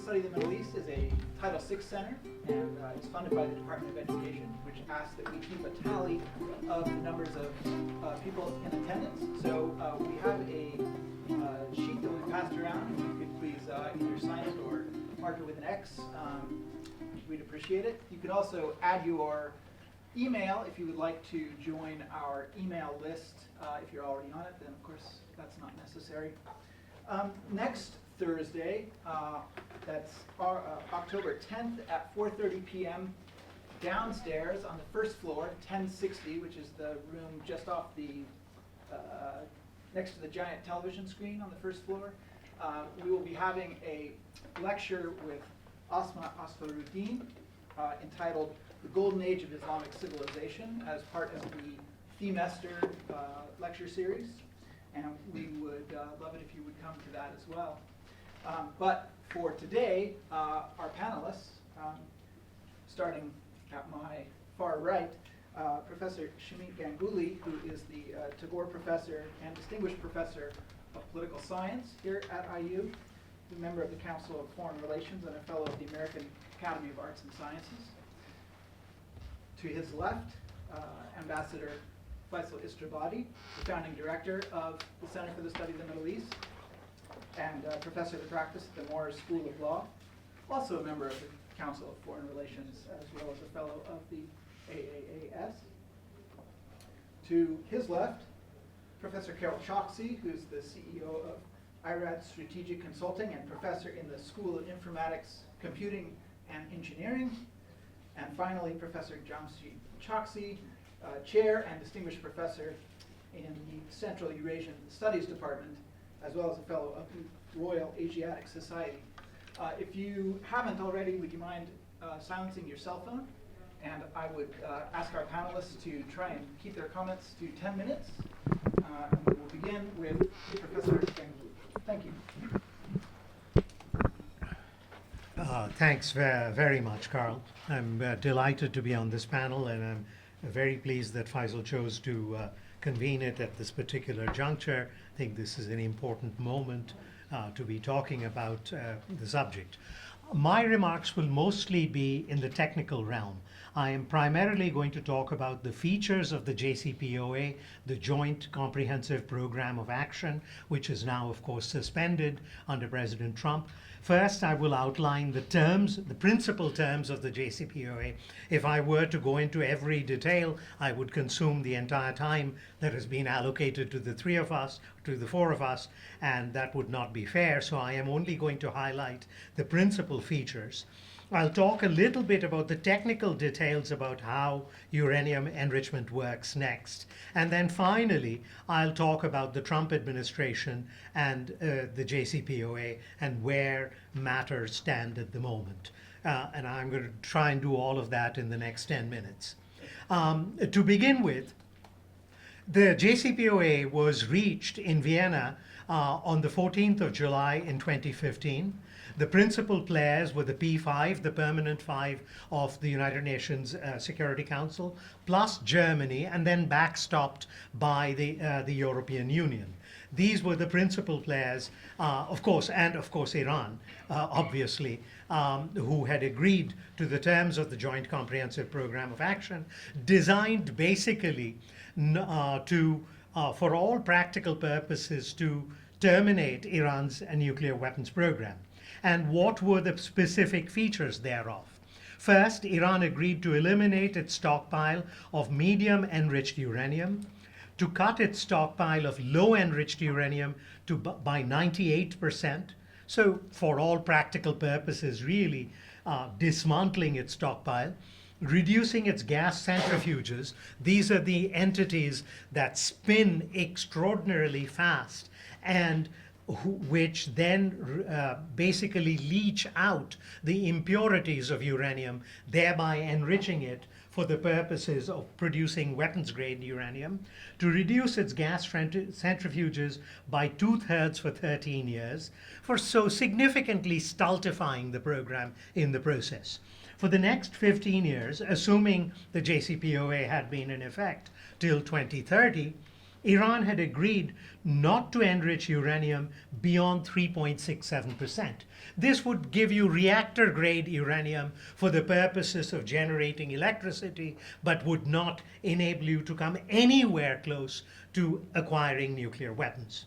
Study of the Middle East is a Title VI center, and it's funded by the Department of Education, which asks that we keep a tally of the numbers of people in attendance. So we have a sheet that we passed around. If you could please either sign it or mark it with an X, we'd appreciate it. You could also add your email if you would like to join our email list. If you're already on it, then of course that's not necessary. Next Thursday, that's October 10th at 4:30 p.m. downstairs on the first floor, 1060, which is the room just off the next to the giant television screen on the first floor. We will be having a lecture with Asma Asfaruddin entitled The Golden Age of Islamic Civilization as part of the Themester lecture series. And we would love it if you would come to that as well. But for today, our panelists, starting at my far right, Professor Shamit Ganguly, who is the Tagore Professor and Distinguished Professor of Political Science here at IU, a member of the Council of Foreign Relations and a fellow of the American Academy of Arts and Sciences. To his left, Ambassador Faisal Istrabadi, the founding director of the Center for the Study of the Middle East, and professor of practice at the Moores School of Law, also a member of the Council of Foreign Relations, as well as a fellow of the AAAS. To his left, Professor Carol Choksi, who's the CEO of IRAD Strategic Consulting and professor in the School of Informatics, Computing, and Engineering. And finally, Professor Jamshid Choksi, chair and distinguished professor in the Central Eurasian Studies Department, as well as a fellow of the Royal Asiatic Society. If you haven't already, would you mind silencing your cell phone? And I would ask our panelists to try and keep their comments to 10 minutes. And we will begin with Professor Ganguly. Thank you. Thanks very much, Carl. I'm delighted to be on this panel, and I'm very pleased that Faisal chose to convene it at this particular juncture. I think this is an important moment to be talking about the subject. My remarks will mostly be in the technical realm. I am primarily going to talk about the features of the JCPOA, the Joint Comprehensive Program of Action, which is now, of course, suspended under President Trump. First, I will outline the terms, the principal terms of the JCPOA. If I were to go into every detail, I would consume the entire time that has been allocated to the three of us, to the four of us, and that would not be fair. So I am only going to highlight the principal features. I'll talk a little bit about the technical details about how uranium enrichment works next. And then finally, I'll talk about the Trump administration and the JCPOA and where matters stand at the moment. And I'm going to try and do all of that in the next 10 minutes. To begin with, the JCPOA was reached in Vienna on the 14th of July in 2015. The principal players were the P5, the permanent five of the United Nations Security Council, plus Germany, and then backstopped by the European Union. These were the principal players, of course, and of course Iran, obviously, who had agreed to the terms of the Joint Comprehensive Program of Action, designed basically for all practical purposes, to terminate Iran's nuclear weapons program. And what were the specific features thereof? First, Iran agreed to eliminate its stockpile of medium enriched uranium, to cut its stockpile of low enriched uranium by 98%. So for all practical purposes, really dismantling its stockpile, reducing its gas centrifuges. These are the entities that spin extraordinarily fast and which then basically leach out the impurities of uranium, thereby enriching it for the purposes of producing weapons-grade uranium, to reduce its gas centrifuges by 2/3 for 13 years, for so significantly stultifying the program in the process. For the next 15 years, assuming the JCPOA had been in effect till 2030, Iran had agreed not to enrich uranium beyond 3.67%. This would give you reactor grade uranium for the purposes of generating electricity, but would not enable you to come anywhere close to acquiring nuclear weapons.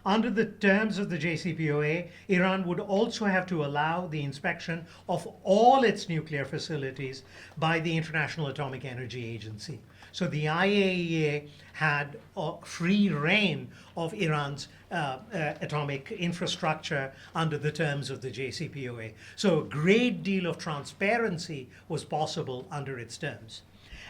Under the terms of the JCPOA, Iran would also have to allow the inspection of all its nuclear facilities by the International Atomic Energy Agency. So the IAEA had free reign of Iran's atomic infrastructure under the terms of the JCPOA. So a great deal of transparency was possible under its terms.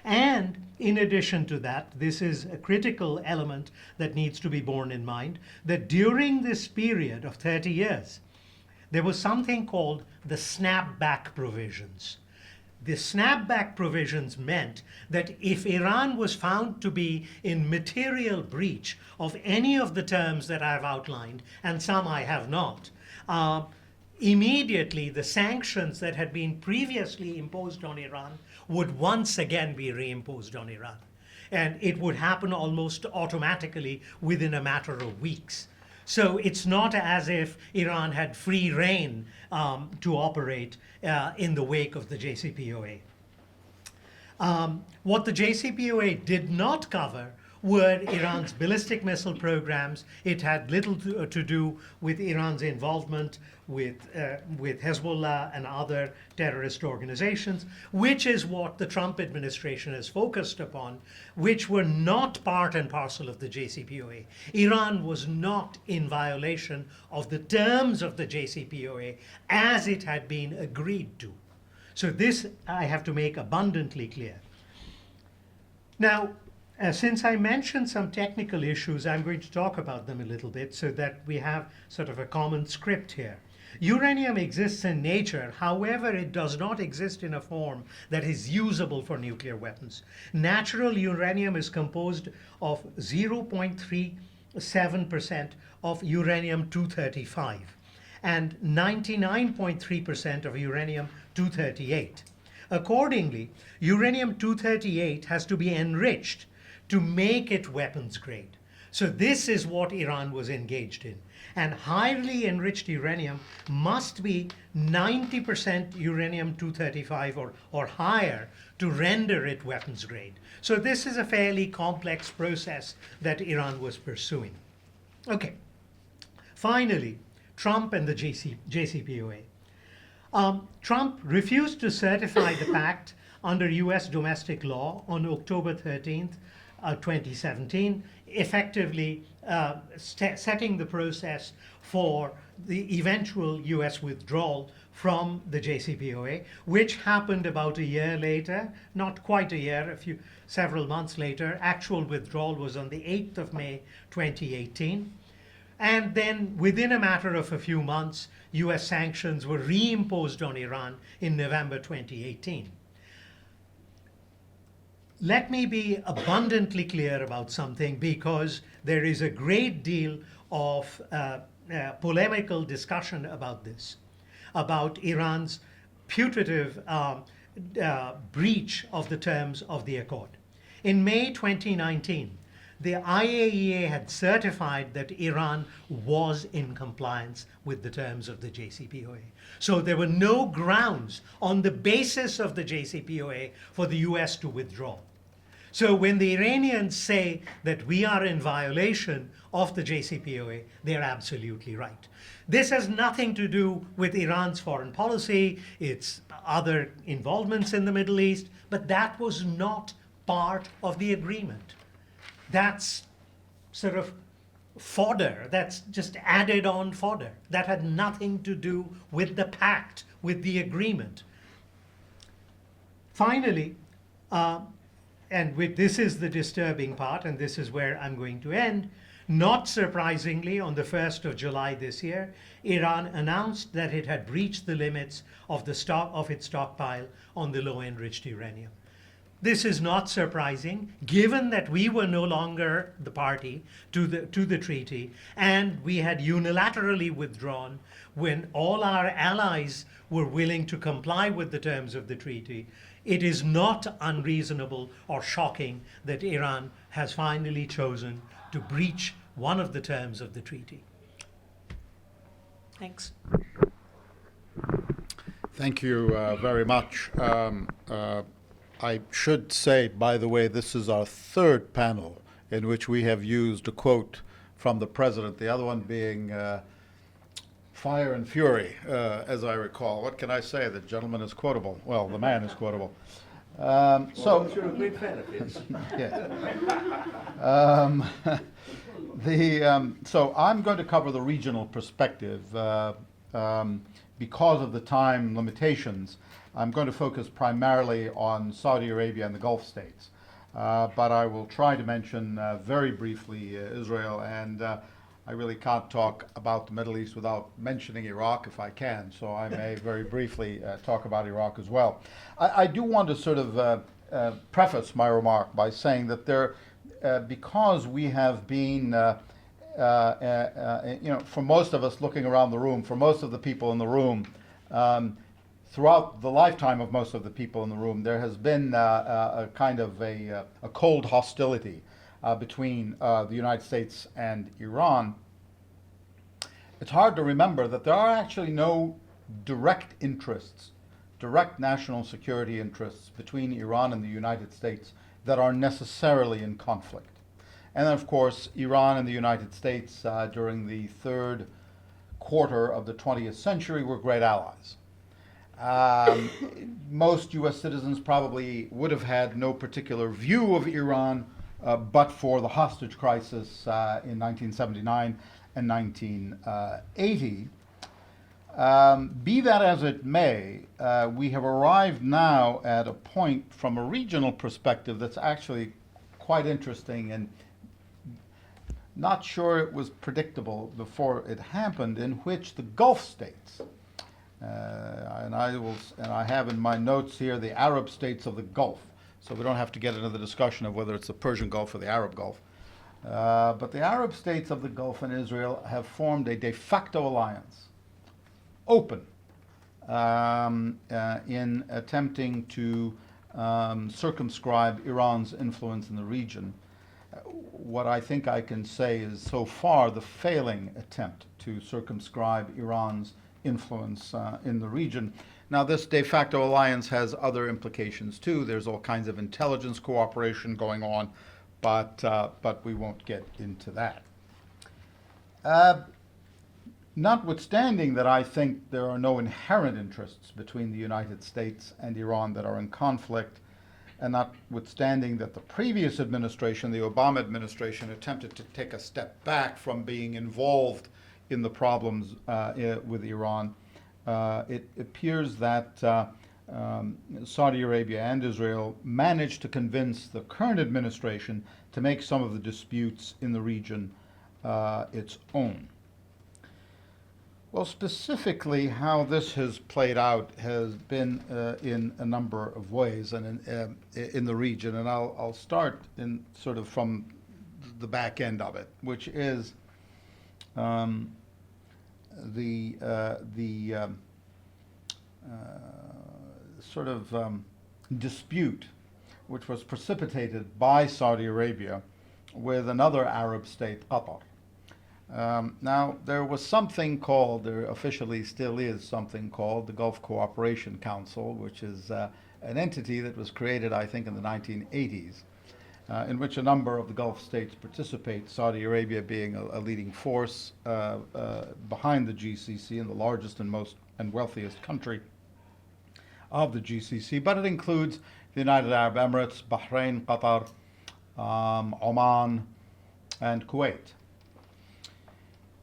And in addition to that, this is a critical element that needs to be borne in mind, that during this period of 30 years, there was something called the snapback provisions. The snapback provisions meant that if Iran was found to be in material breach of any of the terms that I've outlined, and some I have not, immediately the sanctions that had been previously imposed on Iran would once again be reimposed on Iran. And it would happen almost automatically within a matter of weeks. So it's not as if Iran had free reign to operate in the wake of the JCPOA. What the JCPOA did not cover were Iran's ballistic missile programs. It had little to do with Iran's involvement with Hezbollah and other terrorist organizations, which is what the Trump administration has focused upon, which were not part and parcel of the JCPOA. Iran was not in violation of the terms of the JCPOA as it had been agreed to. So this I have to make abundantly clear. Now, since I mentioned some technical issues, I'm going to talk about them a little bit so that we have sort of a common script here. Uranium exists in nature, however, it does not exist in a form that is usable for nuclear weapons. Natural uranium is composed of 0.37% of uranium-235 and 99.3% of uranium-238. Accordingly, uranium-238 has to be enriched to make it weapons grade. So this is what Iran was engaged in. And highly enriched uranium must be 90% uranium-235 or higher to render it weapons grade. So this is a fairly complex process that Iran was pursuing. Okay, finally, Trump and the JCPOA. Trump refused to certify the pact under US domestic law on October 13th, 2017, effectively setting the process for the eventual US withdrawal from the JCPOA, which happened about a year later, not quite a year, several months later. Actual withdrawal was on the 8th of May, 2018. And then within a matter of a few months, US sanctions were reimposed on Iran in November 2018. Let me be abundantly clear about something, because there is a great deal of polemical discussion about this, about Iran's putative breach of the terms of the accord. In May 2019, the IAEA had certified that Iran was in compliance with the terms of the JCPOA. So there were no grounds on the basis of the JCPOA for the US to withdraw. So when the Iranians say that we are in violation of the JCPOA, they're absolutely right. This has nothing to do with Iran's foreign policy, its other involvements in the Middle East, but that was not part of the agreement. That's sort of fodder, that's just added on fodder. That had nothing to do with the pact, with the agreement. Finally, this is the disturbing part, and this is where I'm going to end. Not surprisingly, on the 1st of July this year, Iran announced that it had breached the limits of its stockpile on the low-enriched uranium. This is not surprising, given that we were no longer the party to the treaty, and we had unilaterally withdrawn when all our allies were willing to comply with the terms of the treaty. It is not unreasonable or shocking that Iran has finally chosen to breach one of the terms of the treaty. Thanks. Thank you very much. I should say, by the way, this is our third panel in which we have used a quote from the president, the other one being Fire and Fury, as I recall. What can I say? The gentleman is quotable. Well, the man is quotable. So you're a great fan of his. Yeah. So I'm going to cover the regional perspective. Because of the time limitations, I'm going to focus primarily on Saudi Arabia and the Gulf states. But I will try to mention very briefly Israel, and I really can't talk about the Middle East without mentioning Iraq if I can, so I may very briefly talk about Iraq as well. I do want to sort of preface my remark by saying that because we have been for most of us looking around the room, for most of the people in the room, throughout the lifetime of most of the people in the room, there has been a kind of a cold hostility between the United States and Iran. It's hard to remember that there are actually no direct interests, direct national security interests between Iran and the United States that are necessarily in conflict. And then, of course, Iran and the United States during the third quarter of the 20th century were great allies. Most U.S. citizens probably would have had no particular view of Iran but for the hostage crisis in 1979 and 1980. Be that as it may, we have arrived now at a point from a regional perspective that's actually quite interesting and not sure it was predictable before it happened, in which the Gulf states, and I have in my notes here the Arab states of the Gulf, so we don't have to get into the discussion of whether it's the Persian Gulf or the Arab Gulf. But the Arab states of the Gulf and Israel have formed a de facto alliance, open, in attempting to circumscribe Iran's influence in the region. What I think I can say is so far the failing attempt to circumscribe Iran's influence in the region. Now, this de facto alliance has other implications too. There's all kinds of intelligence cooperation going on, but we won't get into that. Notwithstanding that I think there are no inherent interests between the United States and Iran that are in conflict, and notwithstanding that the previous administration, the Obama administration, attempted to take a step back from being involved in the problems with Iran, it appears that Saudi Arabia and Israel managed to convince the current administration to make some of the disputes in the region its own. Well, specifically, how this has played out has been in a number of ways, and in the region. And I'll start in sort of from the back end of it, which is the sort of dispute which was precipitated by Saudi Arabia with another Arab state, Qatar. Now, there was something called, there officially still is something called the Gulf Cooperation Council, which is an entity that was created, I think, in the 1980s, in which a number of the Gulf states participate, Saudi Arabia being a leading force behind the GCC and the largest and most and wealthiest country of the GCC, but it includes the United Arab Emirates, Bahrain, Qatar, Oman, and Kuwait.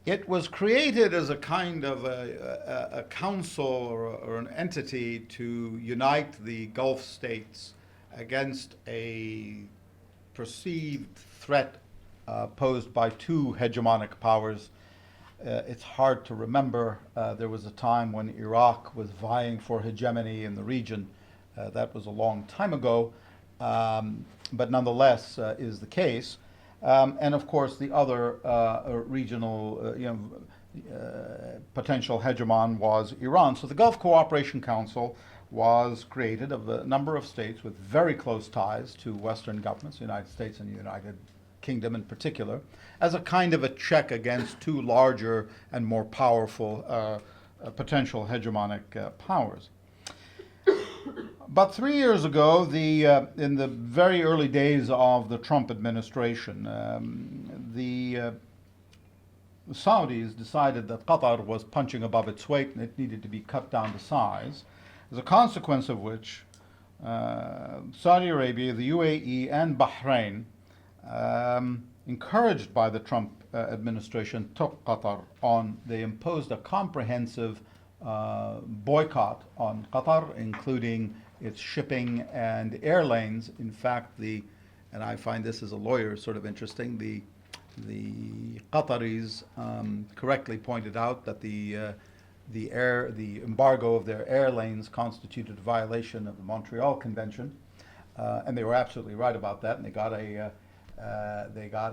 It was created as a kind of a council or an entity to unite the Gulf states against a perceived threat posed by two hegemonic powers. It's hard to remember. There was a time when Iraq was vying for hegemony in the region. That was a long time ago, but nonetheless is the case. And of course, the other regional, potential hegemon was Iran. So the Gulf Cooperation Council was created of a number of states with very close ties to Western governments, the United States and the Kingdom in particular, as a kind of a check against two larger and more powerful potential hegemonic powers. About 3 years ago, in the very early days of the Trump administration, the Saudis decided that Qatar was punching above its weight and it needed to be cut down to size, as a consequence of which Saudi Arabia, the UAE, and Bahrain, encouraged by the Trump administration, took Qatar on. They imposed a comprehensive boycott on Qatar, including its shipping and air lanes. In fact, and I find this as a lawyer sort of interesting, the Qataris correctly pointed out that the embargo of their air lanes constituted a violation of the Montreal Convention, and they were absolutely right about that. And they got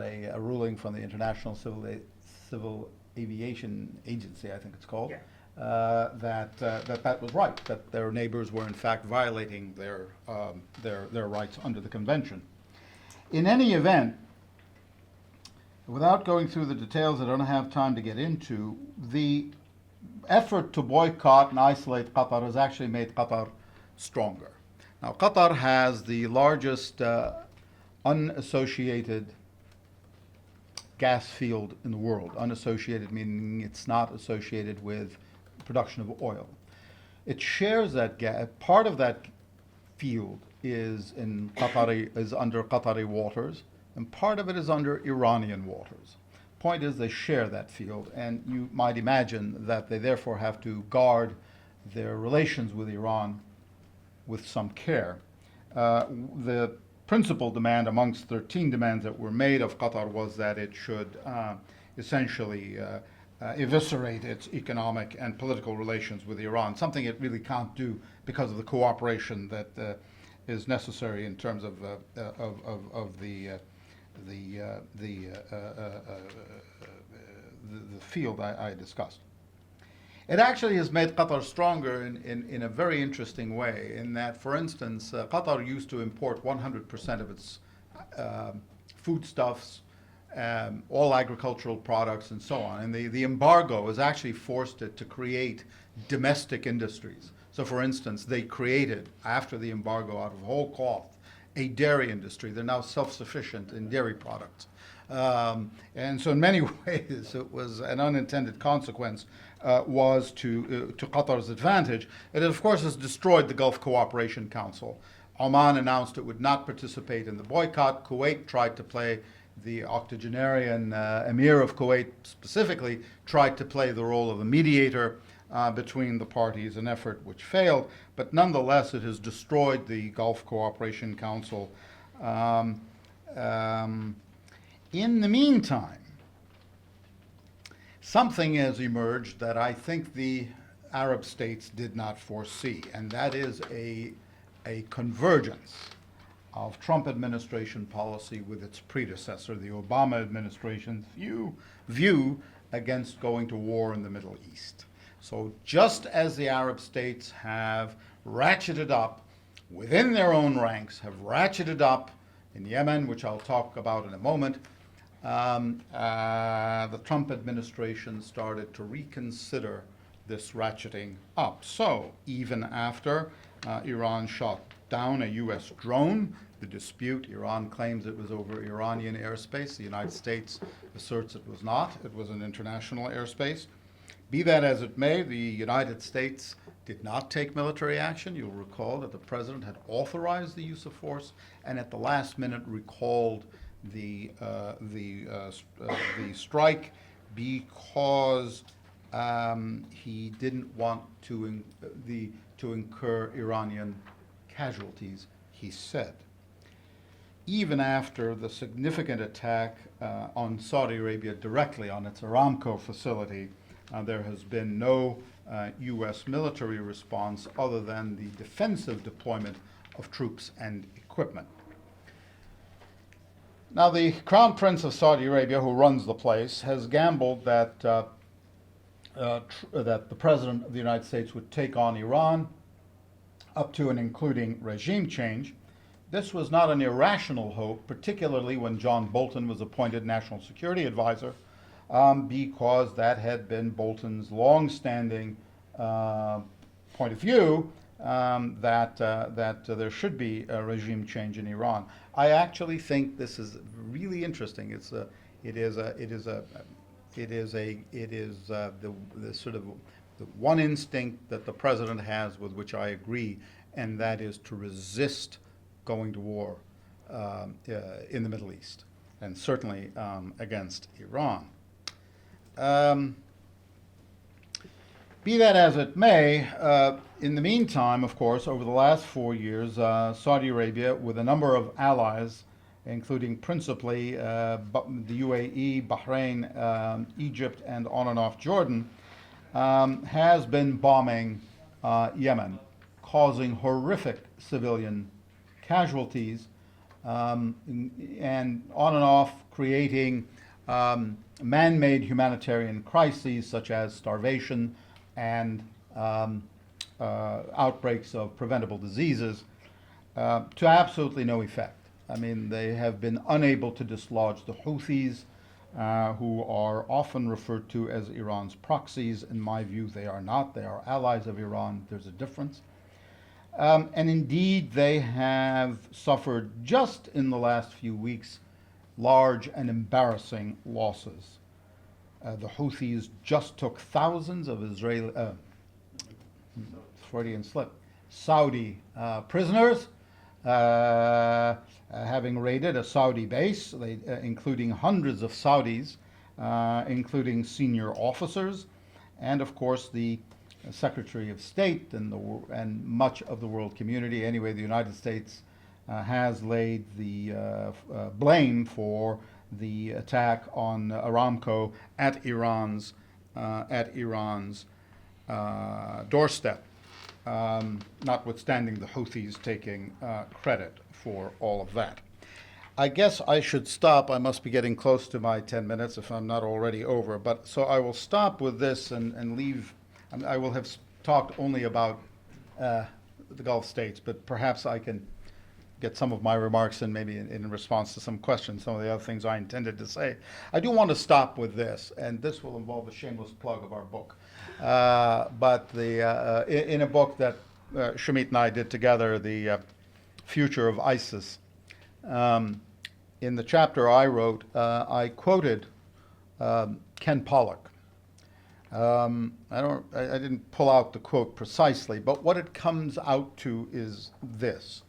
a ruling from the International Civil Aviation Agency, I think it's called, that was right, that their neighbors were in fact violating their rights under the convention. In any event, without going through the details I don't have time to get into, the effort to boycott and isolate Qatar has actually made Qatar stronger. Now, Qatar has the largest unassociated gas field in the world. Unassociated meaning it's not associated with production of oil. It shares that gas. Part of that field is under Qatari waters, and part of it is under Iranian waters. Point is, they share that field, and you might imagine that they therefore have to guard their relations with Iran with some care. The principal demand amongst 13 demands that were made of Qatar was that it should essentially eviscerate its economic and political relations with Iran, something it really can't do because of the cooperation that is necessary in terms of the field I discussed. It actually has made Qatar stronger in a very interesting way, in that, for instance, Qatar used to import 100% of its foodstuffs, all agricultural products, and so on. And the embargo has actually forced it to create domestic industries. So, for instance, they created, after the embargo, out of whole cloth, a dairy industry. They're now self-sufficient in dairy products. And so in many ways, it was an unintended consequence was to Qatar's advantage. It, of course, has destroyed the Gulf Cooperation Council. Oman announced it would not participate in the boycott. Kuwait tried to play, the octogenarian emir of Kuwait specifically tried to play the role of a mediator between the parties, an effort which failed, but nonetheless it has destroyed the Gulf Cooperation Council. In the meantime, something has emerged that I think the Arab states did not foresee, and that is a convergence of Trump administration policy with its predecessor, the Obama administration's view against going to war in the Middle East. So just as the Arab states have ratcheted up within their own ranks, have ratcheted up in Yemen, which I'll talk about in a moment, the Trump administration started to reconsider this ratcheting up. So even after Iran shot down a U.S. drone, the dispute, Iran claims it was over Iranian airspace. The United States asserts it was not. It was an international airspace. Be that as it may, the United States did not take military action. You'll recall that the president had authorized the use of force and at the last minute recalled the strike because he didn't want to incur Iranian casualties, he said. Even after the significant attack on Saudi Arabia directly on its Aramco facility, there has been no U.S. military response other than the defensive deployment of troops and equipment. Now, the Crown Prince of Saudi Arabia, who runs the place, has gambled that that the President of the United States would take on Iran up to and including regime change, this was not an irrational hope, particularly when John Bolton was appointed National Security Advisor, because that had been Bolton's long-standing point of view, that there should be a regime change in Iran. I actually think this is really interesting. It is the sort of the one instinct that the president has, with which I agree, and that is to resist going to war in the Middle East, and certainly against Iran. Be that as it may, in the meantime, of course, over the last 4 years, Saudi Arabia, with a number of allies, including principally the UAE, Bahrain, Egypt, and on and off Jordan, has been bombing Yemen, causing horrific civilian casualties, and on and off creating man-made humanitarian crises such as starvation and outbreaks of preventable diseases, to absolutely no effect. I mean, they have been unable to dislodge the Houthis, who are often referred to as Iran's proxies. In my view, they are not. They are allies of Iran. There's a difference. And indeed, they have suffered just in the last few weeks large and embarrassing losses. The Houthis just took thousands of Freudian slip, Saudi prisoners, having raided a Saudi base, including hundreds of Saudis, including senior officers, and of course the Secretary of State and much of the world community. Anyway, the United States has laid the blame for the attack on Aramco at Iran's doorstep, notwithstanding the Houthis taking credit for all of that. I guess I should stop. I must be getting close to my 10 minutes if I'm not already over. But so I will stop with this and leave. I will have talked only about the Gulf states, but perhaps I can get some of my remarks in maybe in response to some questions, some of the other things I intended to say. I do want to stop with this, and this will involve a shameless plug of our book. But in a book that Shamit and I did together, The Future of ISIS, in the chapter I wrote, I quoted Ken Pollock. I didn't pull out the quote precisely, but what it comes out to is this: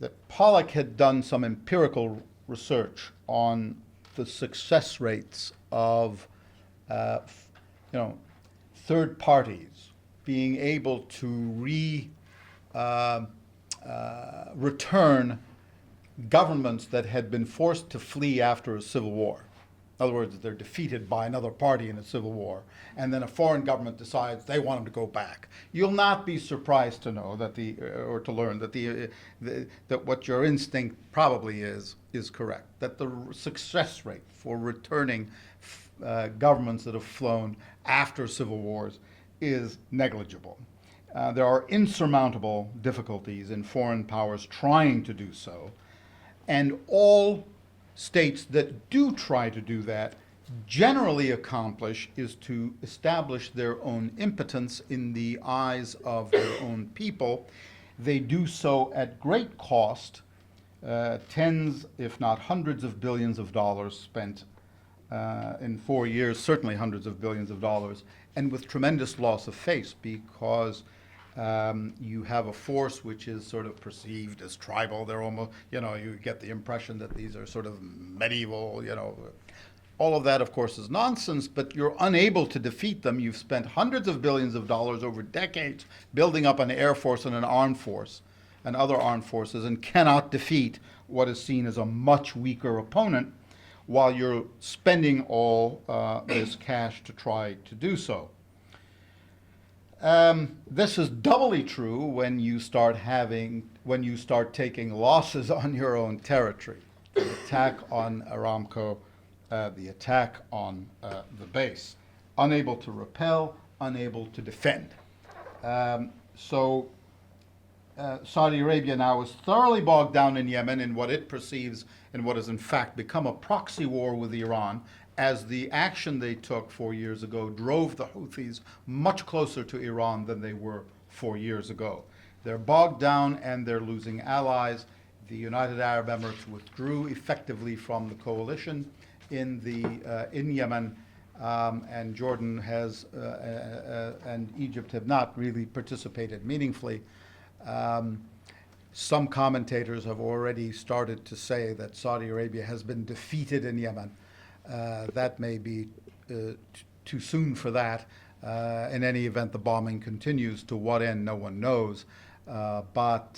that Pollock had done some empirical research on the success rates of, third parties being able to return governments that had been forced to flee after a civil war. In other words, they're defeated by another party in a civil war, and then a foreign government decides they want them to go back. You'll not be surprised to know that or to learn that that what your instinct probably is correct. That the success rate for returning governments that have flown after civil wars is negligible. There are insurmountable difficulties in foreign powers trying to do so, and all states that do try to do that generally accomplish is to establish their own impotence in the eyes of their own people. They do so at great cost, tens, if not hundreds of billions of dollars spent in 4 years, certainly hundreds of billions of dollars, and with tremendous loss of face, because you have a force which is sort of perceived as tribal. They're almost, you get the impression that these are sort of medieval, All of that, of course, is nonsense, but you're unable to defeat them. You've spent hundreds of billions of dollars over decades building up an air force and an armed force and other armed forces, and cannot defeat what is seen as a much weaker opponent, while you're spending all this cash to try to do so. This is doubly true when you start taking losses on your own territory. The attack on Aramco, the attack on the base, unable to repel, unable to defend. Saudi Arabia now is thoroughly bogged down in Yemen in what it perceives and what has in fact become a proxy war with Iran, as the action they took 4 years ago drove the Houthis much closer to Iran than they were 4 years ago. They're bogged down and they're losing allies. The United Arab Emirates withdrew effectively from the coalition in Yemen, and Jordan has and Egypt have not really participated meaningfully. Some commentators have already started to say that Saudi Arabia has been defeated in Yemen. That may be too soon for that. In any event, the bombing continues. To what end, no one knows. But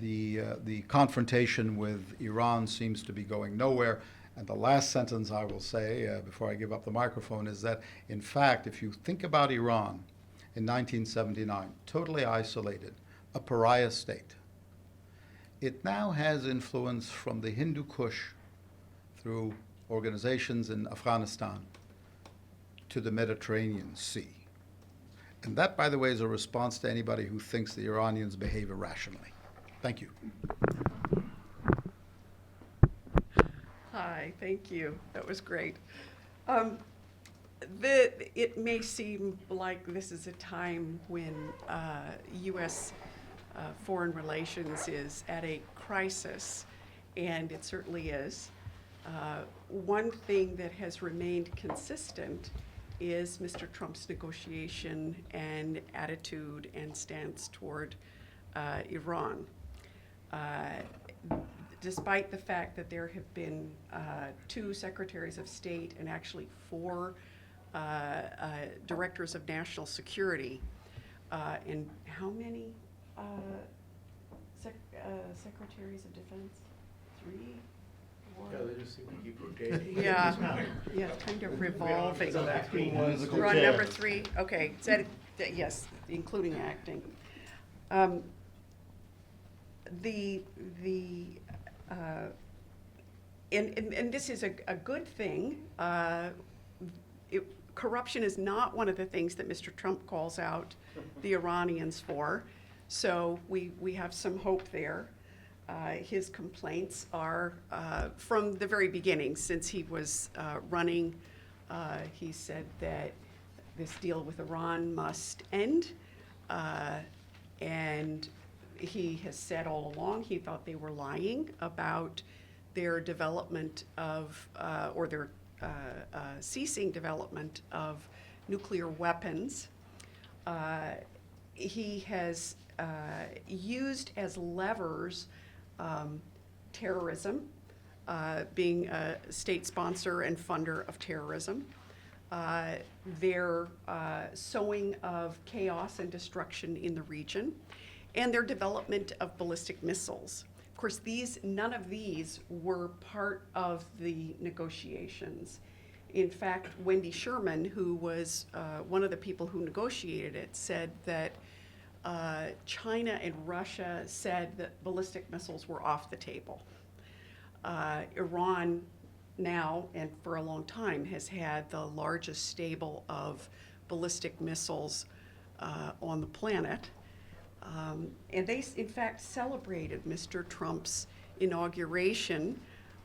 the confrontation with Iran seems to be going nowhere. And the last sentence I will say before I give up the microphone is that, in fact, if you think about Iran in 1979, totally isolated, a pariah state, it now has influence from the Hindu Kush through organizations in Afghanistan to the Mediterranean Sea. And that, by the way, is a response to anybody who thinks the Iranians behave irrationally. Thank you. Hi, thank you. That was great. It may seem like this is a time when U.S. Foreign relations is at a crisis, and it certainly is. One thing that has remained consistent is Mr. Trump's negotiation and attitude and stance toward Iran. Despite the fact that there have been 2 secretaries of state and actually 4 directors of national security, and how many secretaries of defense? 3? 4? Yeah, they just seem to keep rotating. Yeah, it's kind of revolving. Musical We're on chair. number 3. Okay, yes, including acting. And this is a good thing. Corruption is not one of the things that Mr. Trump calls out the Iranians for, so we have some hope there. His complaints are from the very beginning, since he was running. He said that this deal with Iran must end, and he has said all along he thought they were lying about their development of, or their ceasing development of nuclear weapons. He has used as levers terrorism, being a state sponsor and funder of terrorism, their sowing of chaos and destruction in the region, and their development of ballistic missiles. Of course, none of these were part of the negotiations. In fact, Wendy Sherman, who was one of the people who negotiated it, said that China and Russia said that ballistic missiles were off the table. Iran now, and for a long time, has had the largest stable of ballistic missiles on the planet. And they, in fact, celebrated Mr. Trump's inauguration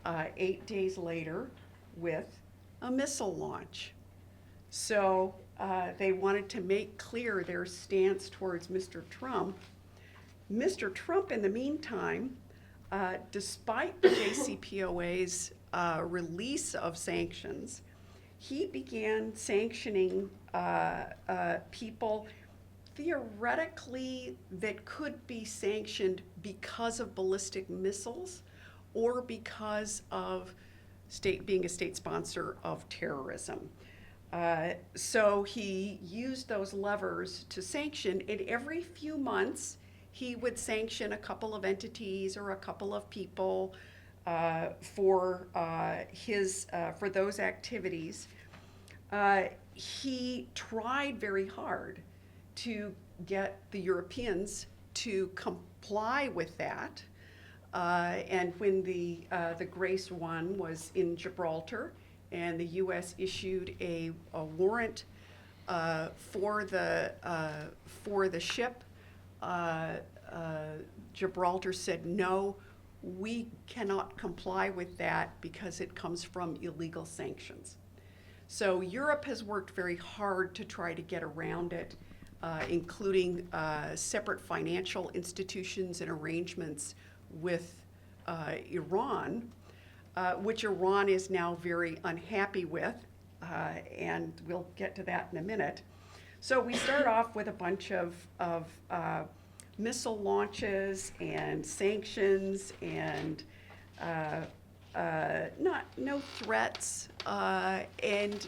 8 days later with a missile launch. So they wanted to make clear their stance towards Mr. Trump. Mr. Trump, in the meantime, despite the JCPOA's release of sanctions, he began sanctioning people theoretically that could be sanctioned because of ballistic missiles or because of being a state sponsor of terrorism. So he used those levers to sanction, and every few months he would sanction a couple of entities or a couple of people for those activities. He tried very hard to get the Europeans to comply with that. And when the Grace 1 was in Gibraltar, and the U.S. issued a warrant for the ship Gibraltar said, no, we cannot comply with that because it comes from illegal sanctions. So Europe has worked very hard to try to get around it, including separate financial institutions and arrangements with Iran, which Iran is now very unhappy with, and we'll get to that in a minute. So we start off with a bunch of missile launches and sanctions and no threats, and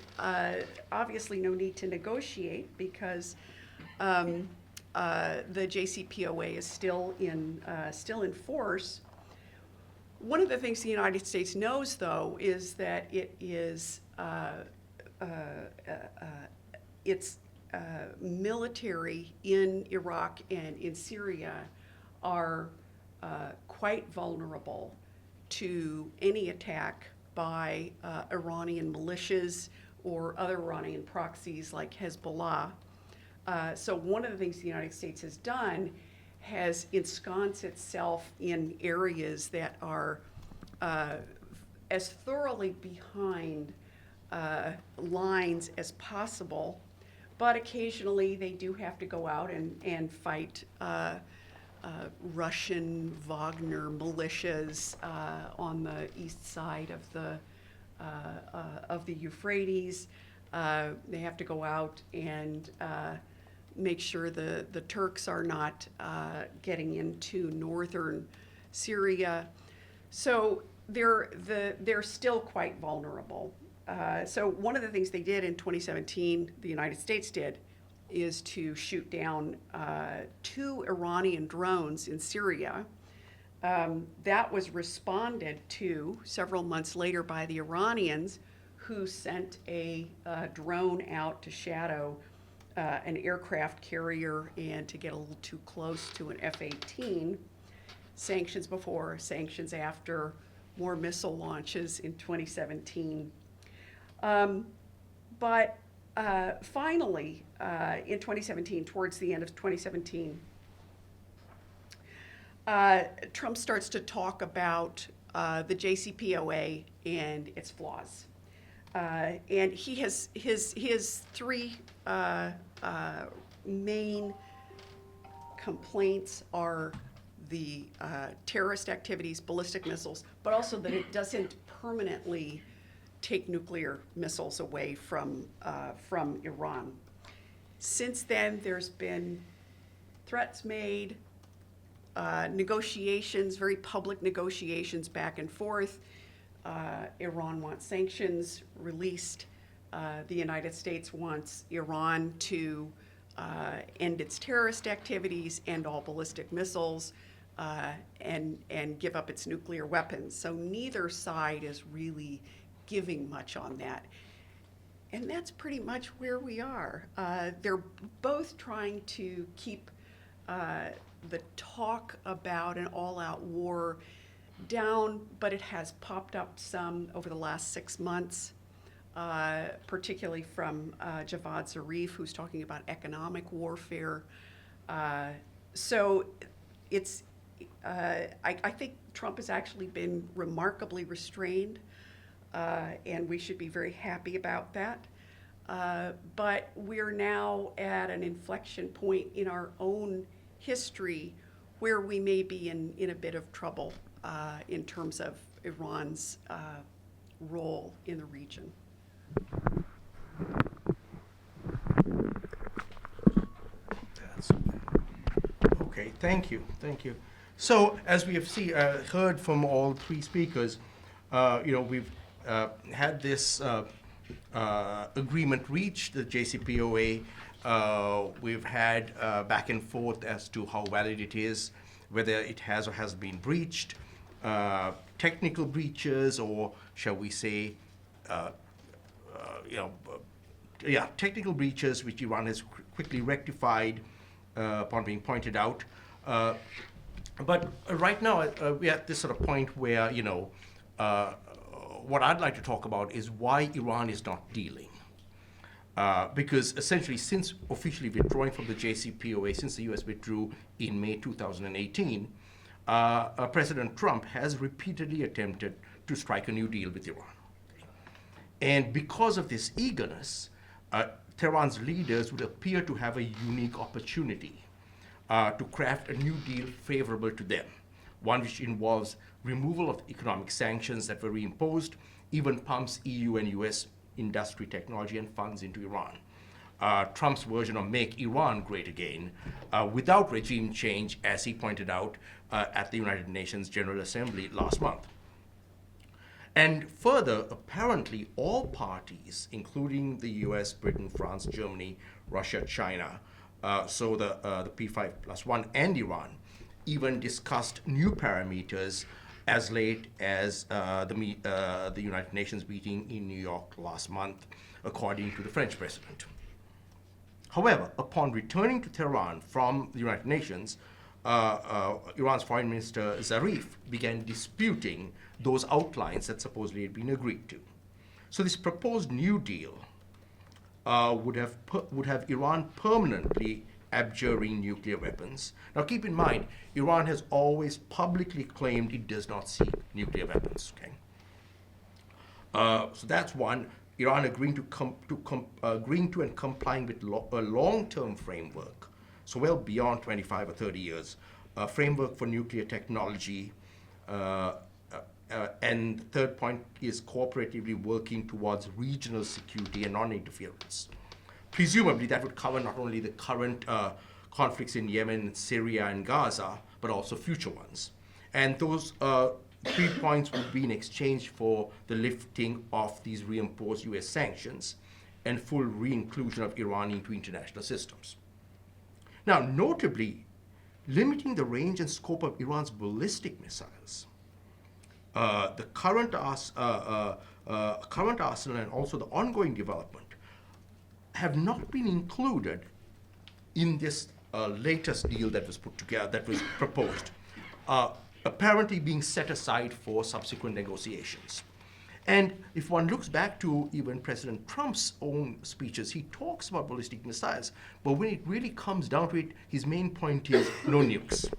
obviously no need to negotiate because the JCPOA is still in force. One of the things the United States knows, though, is that its military in Iraq and in Syria are quite vulnerable to any attack by Iranian militias or other Iranian proxies like Hezbollah. So one of the things the United States has done has ensconced itself in areas that are as thoroughly behind lines as possible, but occasionally they do have to go out and fight Russian Wagner militias on the east side of the Euphrates. They have to go out and make sure the Turks are not getting into northern Syria. So they're still quite vulnerable. So one of the things they did in 2017, the United States did, is to shoot down 2 Iranian drones in Syria. That was responded to several months later by the Iranians, who sent a drone out to shadow an aircraft carrier and to get a little too close to an F-18. Sanctions before, sanctions after, more missile launches in 2017. But finally, in 2017, towards the end of 2017, Trump starts to talk about the JCPOA and its flaws. And he has his 3 main complaints are the terrorist activities, ballistic missiles, but also that it doesn't permanently take nuclear missiles away from Iran. Since then, there's been threats made, negotiations, very public negotiations back and forth. Iran wants sanctions released. The United States wants Iran to end its terrorist activities, end all ballistic missiles, and give up its nuclear weapons. So neither side is really giving much on that. And that's pretty much where we are. They're both trying to keep the talk about an all-out war down, but it has popped up some over the last 6 months, particularly from Javad Zarif, who's talking about economic warfare. So it's, I think Trump has actually been remarkably restrained, and we should be very happy about that. But we're now at an inflection point in our own history where we may be in a bit of trouble in terms of Iran's role in the region. Okay, thank you. So, as we have heard from all 3 speakers, we've had this agreement reached, the JCPOA. We've had back and forth as to how valid it is, whether it has or has been breached, technical breaches, or shall we say, technical breaches which Iran has quickly rectified upon being pointed out. But right now we're at this sort of point where, what I'd like to talk about is why Iran is not dealing. because essentially since officially withdrawing from the JCPOA, since the US withdrew in May 2018, President Trump has repeatedly attempted to strike a new deal with Iran. And because of this eagerness, Tehran's leaders would appear to have a unique opportunity to craft a new deal favorable to them, one which involves removal of economic sanctions that were reimposed, even pumps EU and US industry, technology, and funds into Iran. Trump's version of Make Iran Great Again, without regime change, as he pointed out at the United Nations General Assembly last month. And further, apparently all parties, including the US, Britain, France, Germany, Russia, China, so the P5+1 and Iran, even discussed new parameters as late as the United Nations meeting in New York last month, according to the French president. However, upon returning to Tehran from the United Nations, Iran's Foreign Minister Zarif began disputing those outlines that supposedly had been agreed to. So this proposed new deal would have Iran permanently abjuring nuclear weapons. Now keep in mind, Iran has always publicly claimed it does not seek nuclear weapons. Okay, so that's one. Iran agreeing to and complying with a long-term framework, so well beyond 25 or 30 years, a framework for nuclear technology. And the third point is cooperatively working towards regional security and non-interference. Presumably that would cover not only the current conflicts in Yemen, Syria, and Gaza, but also future ones. And those 3 points would be in exchange for the lifting of these reimposed US sanctions and full re-inclusion of Iran into international systems. Now, notably, limiting the range and scope of Iran's ballistic missiles, the current arsenal and also the ongoing development have not been included in this latest deal that was put together, that was proposed, apparently being set aside for subsequent negotiations. And if one looks back to even President Trump's own speeches, he talks about ballistic missiles, but when it really comes down to it, his main point is no nukes.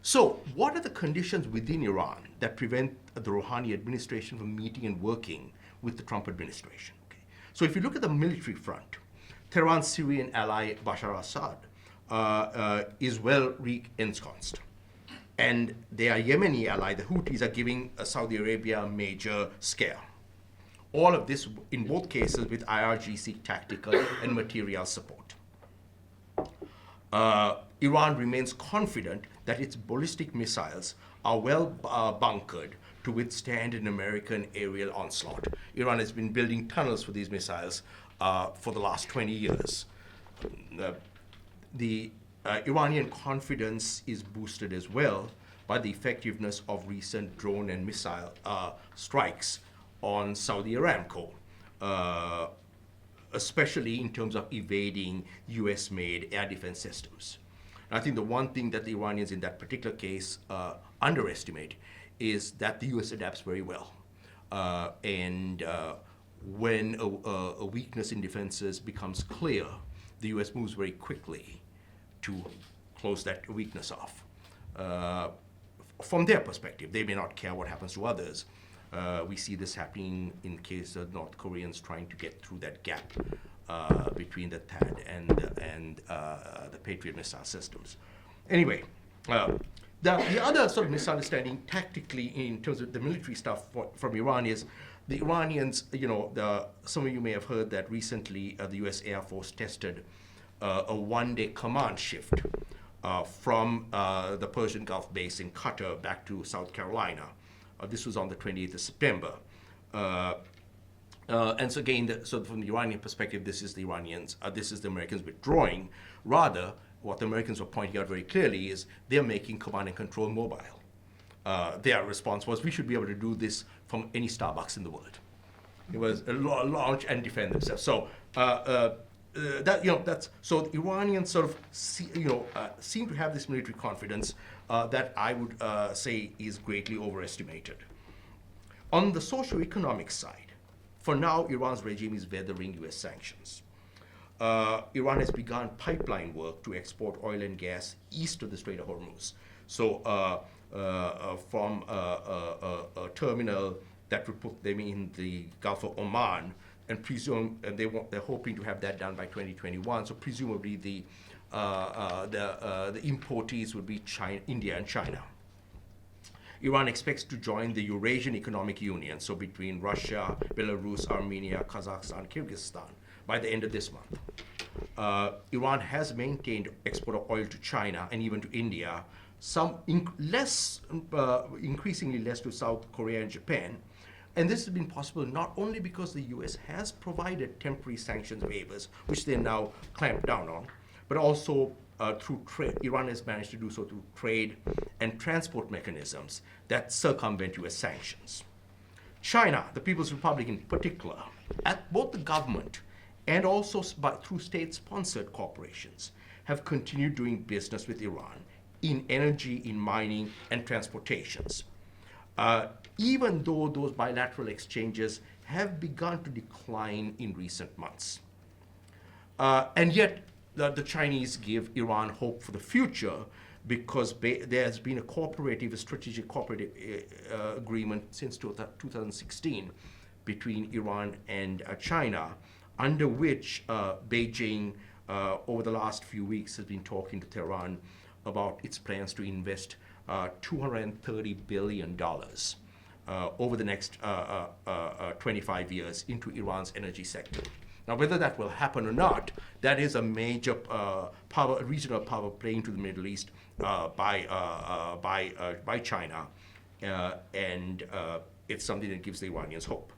So what are the conditions within Iran that prevent the Rouhani administration from meeting and working with the Trump administration? Okay. So if you look at the military front, Tehran's Syrian ally Bashar Assad is well ensconced. And their Yemeni ally, the Houthis, are giving Saudi Arabia a major scare. All of this, in both cases, with IRGC tactical and material support. Iran remains confident that its ballistic missiles are well bunkered to withstand an American aerial onslaught. Iran has been building tunnels for these missiles for the last 20 years. The Iranian confidence is boosted as well by the effectiveness of recent drone and missile strikes on Saudi Aramco, especially in terms of evading US-made air defense systems. And I think the one thing that the Iranians in that particular case underestimate is that the US adapts very well. When a weakness in defenses becomes clear, the US moves very quickly to close that weakness off. From their perspective, they may not care what happens to others. We see this happening in case of North Koreans trying to get through that gap between the THAAD and the Patriot missile systems. Anyway, the other sort of misunderstanding tactically in terms of the military stuff from Iran is the Iranians, some of you may have heard that recently the US Air Force tested a one-day command shift from the Persian Gulf base in Qatar back to South Carolina. This was on the 28th of September. And so again, so from the Iranian perspective, this is the Americans withdrawing. Rather, what the Americans were pointing out very clearly is they're making command and control mobile. Their response was, we should be able to do this from any Starbucks in the world. It was launch and defend themselves. So so the Iranians sort of seem to have this military confidence that I would say is greatly overestimated. On the socio-economic side, For now, Iran's regime is weathering US sanctions. Iran has begun pipeline work to export oil and gas east of the Strait of Hormuz. So from a terminal that would put them in the Gulf of Oman, and they're hoping to have that done by 2021. So presumably the importees would be China, India and China. Iran expects to join the Eurasian Economic Union, so between Russia, Belarus, Armenia, Kazakhstan, Kyrgyzstan, by the end of this month. Iran has maintained export of oil to China and even to India, increasingly less to South Korea and Japan. And this has been possible not only because the US has provided temporary sanctions waivers, which they now clamp down on, but also through trade. Iran has managed to do so through trade and transport mechanisms that circumvent US sanctions. China, the People's Republic in particular, at both the government and also through state-sponsored corporations, have continued doing business with Iran in energy, in mining, and transportations. Even though those bilateral exchanges have begun to decline in recent months. And yet, the Chinese give Iran hope for the future because there has been a strategic cooperative agreement since 2016 between Iran and China, under which Beijing, over the last few weeks, has been talking to Tehran about its plans to invest $230 billion over the next 25 years into Iran's energy sector. Now, whether that will happen or not, that is a major regional power play into the Middle East by China, and it's something that gives the Iranians hope.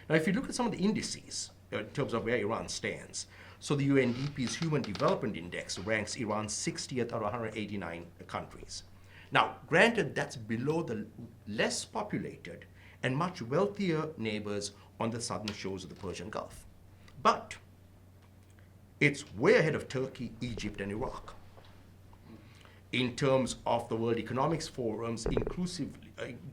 Now, if you look at some of the indices in terms of where Iran stands, so the UNDP's Human Development Index ranks Iran 60th out of 189 countries. Now, granted, that's below the less populated and much wealthier neighbors on the southern shores of the Persian Gulf. But it's way ahead of Turkey, Egypt, and Iraq. In terms of the World Economic Forum's Inclusive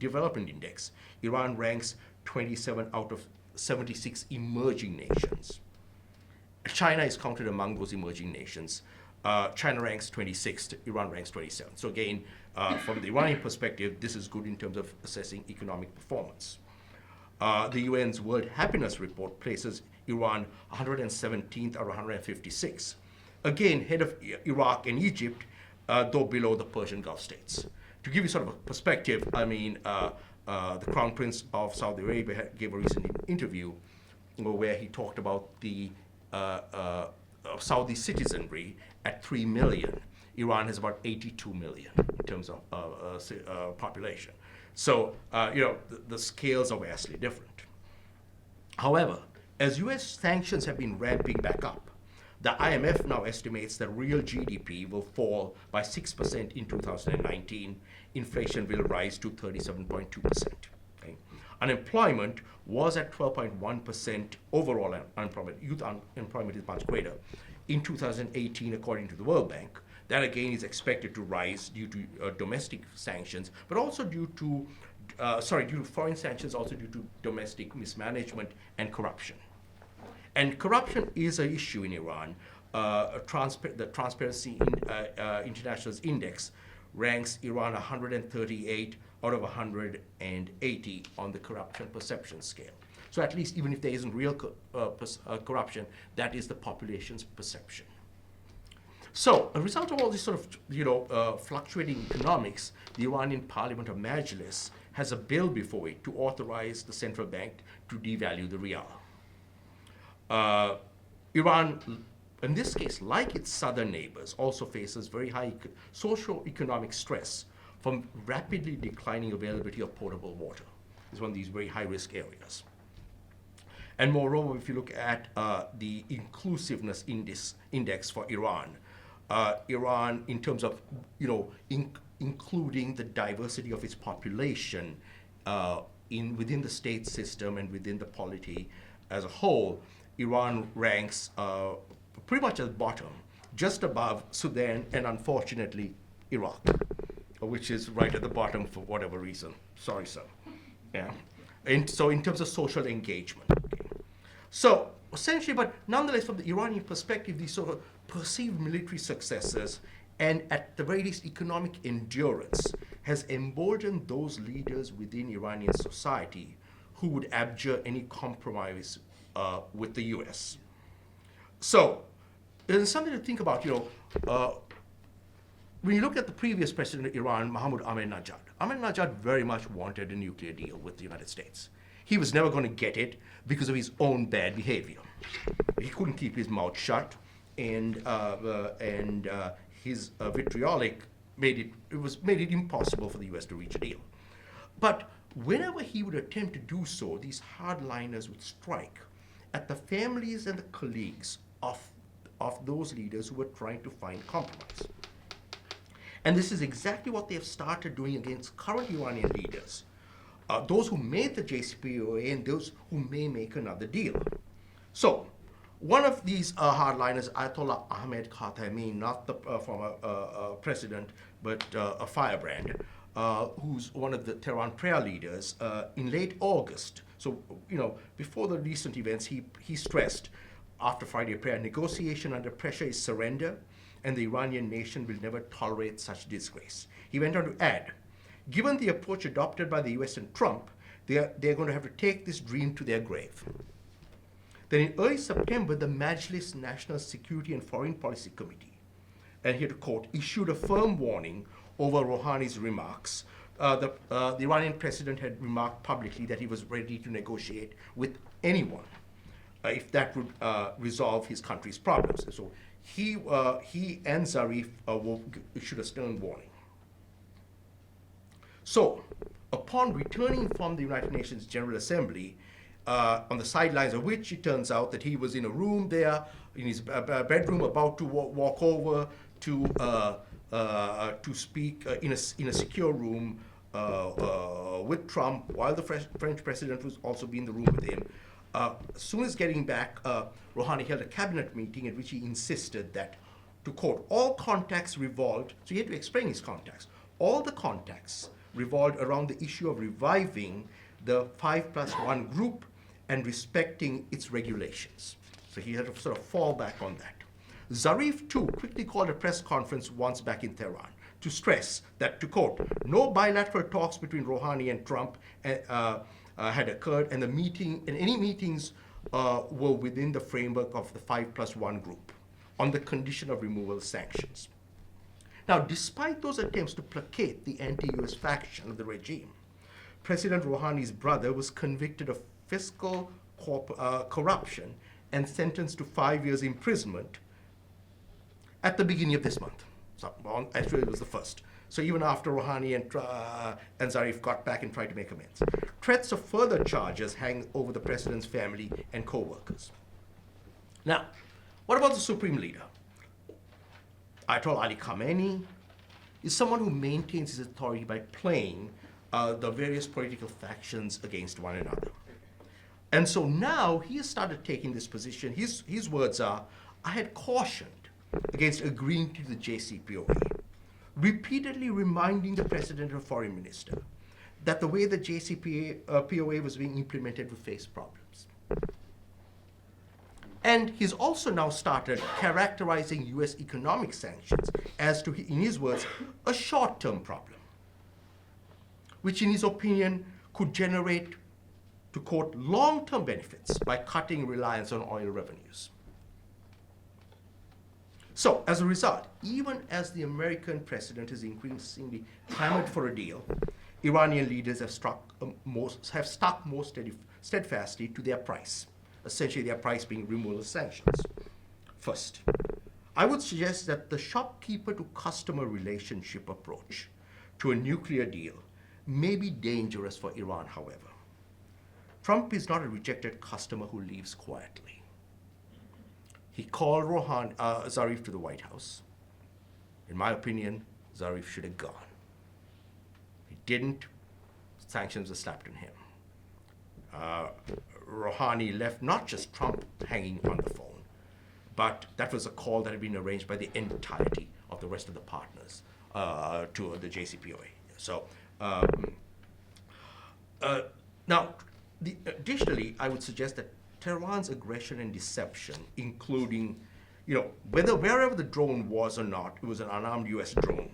Development Index, Iran ranks 27 out of 76 emerging nations. China is counted among those emerging nations. China ranks 26th, Iran ranks 27th. So again, from the Iranian perspective, this is good in terms of assessing economic performance. The UN's World Happiness Report places Iran 117th or 156. Again, head of Iraq and Egypt, though below the Persian Gulf states. To give you sort of a perspective, I mean, the Crown Prince of Saudi Arabia gave a recent interview where he talked about the Saudi citizenry at 3 million. Iran has about 82 million in terms of population. So, the scales are vastly different. However, as US sanctions have been ramping back up, the IMF now estimates that real GDP will fall by 6% in 2019. Inflation will rise to 37.2%. Okay? Unemployment was at 12.1% overall unemployment. Youth unemployment is much greater. In 2018, according to the World Bank, that again is expected to rise due to domestic sanctions, but also due to foreign sanctions, also due to domestic mismanagement and corruption. And corruption is an issue in Iran. The Transparency International's index ranks Iran 138 out of 180 on the corruption perception scale. So at least even if there isn't real corruption, that is the population's perception. So, a result of all this sort of, fluctuating economics, the Iranian Parliament of Majlis has a bill before it to authorize the central bank to devalue the rial. Iran, in this case, like its southern neighbors, also faces very high socio-economic stress from rapidly declining availability of potable water. It's one of these very high-risk areas. And moreover, if you look at the inclusiveness index for Iran, Iran, in terms of including the diversity of its population within the state system and within the polity as a whole, Iran ranks pretty much at the bottom, just above Sudan and unfortunately Iraq, which is right at the bottom for whatever reason. Sorry, sir. Yeah. So in terms of social engagement. Okay. So essentially, but nonetheless, from the Iranian perspective, these sort of perceived military successes and at the very least economic endurance has emboldened those leaders within Iranian society who would abjure any compromise with the US. So there's something to think about, when you look at the previous president of Iran, Mahmoud Ahmadinejad very much wanted a nuclear deal with the United States. He was never going to get it because of his own bad behavior. He couldn't keep his mouth shut, and his vitriolic made it impossible for the U.S. to reach a deal. But whenever he would attempt to do so, these hardliners would strike at the families and the colleagues of those leaders who were trying to find compromise. And this is exactly what they have started doing against current Iranian leaders, those who made the JCPOA and those who may make another deal. So, one of these hardliners, Ayatollah Ahmed Khatami, not the former president, but a firebrand, who's one of the Tehran prayer leaders, in late August, so before the recent events, he stressed, after Friday prayer, negotiation under pressure is surrender, and the Iranian nation will never tolerate such disgrace. He went on to add, given the approach adopted by the US and Trump, they're going to have to take this dream to their grave. Then in early September, the Majlis National Security and Foreign Policy Committee, and here to quote, issued a firm warning over Rouhani's remarks. The Iranian president had remarked publicly that he was ready to negotiate with anyone if that would resolve his country's problems. So he and Zarif issued a stern warning. So, upon returning from the United Nations General Assembly, on the sidelines of which it turns out that he was in a room there, in his bedroom, about to walk over to speak in a secure room with Trump, while the French president was also in the room with him. As soon as getting back, Rouhani held a cabinet meeting at which he insisted that, to quote, all contacts revolved, so he had to explain his contacts, all the contacts revolved around the issue of reviving the 5+1 group and respecting its regulations. So he had to sort of fall back on that. Zarif, too, quickly called a press conference once back in Tehran to stress that, to quote, no bilateral talks between Rouhani and Trump had occurred, and any meetings were within the framework of the 5+1 group on the condition of removal of sanctions. Now, despite those attempts to placate the anti-US faction of the regime, President Rouhani's brother was convicted of fiscal corruption and sentenced to 5 years imprisonment at the beginning of this month. So, actually, it was the first. So even after Rouhani and Zarif got back and tried to make amends. Threats of further charges hang over the president's family and co-workers. Now, what about the supreme leader? Ayatollah Ali Khamenei is someone who maintains his authority by playing the various political factions against one another. And so now he has started taking this position. His words are, I had cautioned against agreeing to the JCPOA, repeatedly reminding the president and foreign minister that the way the JCPOA was being implemented would face problems. And he's also now started characterizing US economic sanctions as, in his words, a short-term problem, which in his opinion could generate, to quote, long-term benefits by cutting reliance on oil revenues. So, as a result, even as the American president has increasingly clamored for a deal, Iranian leaders have stuck more steadfastly to their price, essentially their price being removal of sanctions. First, I would suggest that the shopkeeper-to-customer relationship approach to a nuclear deal may be dangerous for Iran, however. Trump is not a rejected customer who leaves quietly. He called Zarif to the White House. In my opinion, Zarif should have gone. He didn't. Sanctions were slapped on him. Rouhani left not just Trump hanging on the phone, but that was a call that had been arranged by the entirety of the rest of the partners to the JCPOA. So now, Additionally, I would suggest that Tehran's aggression and deception, including, wherever the drone was or not, it was an unarmed U.S. drone,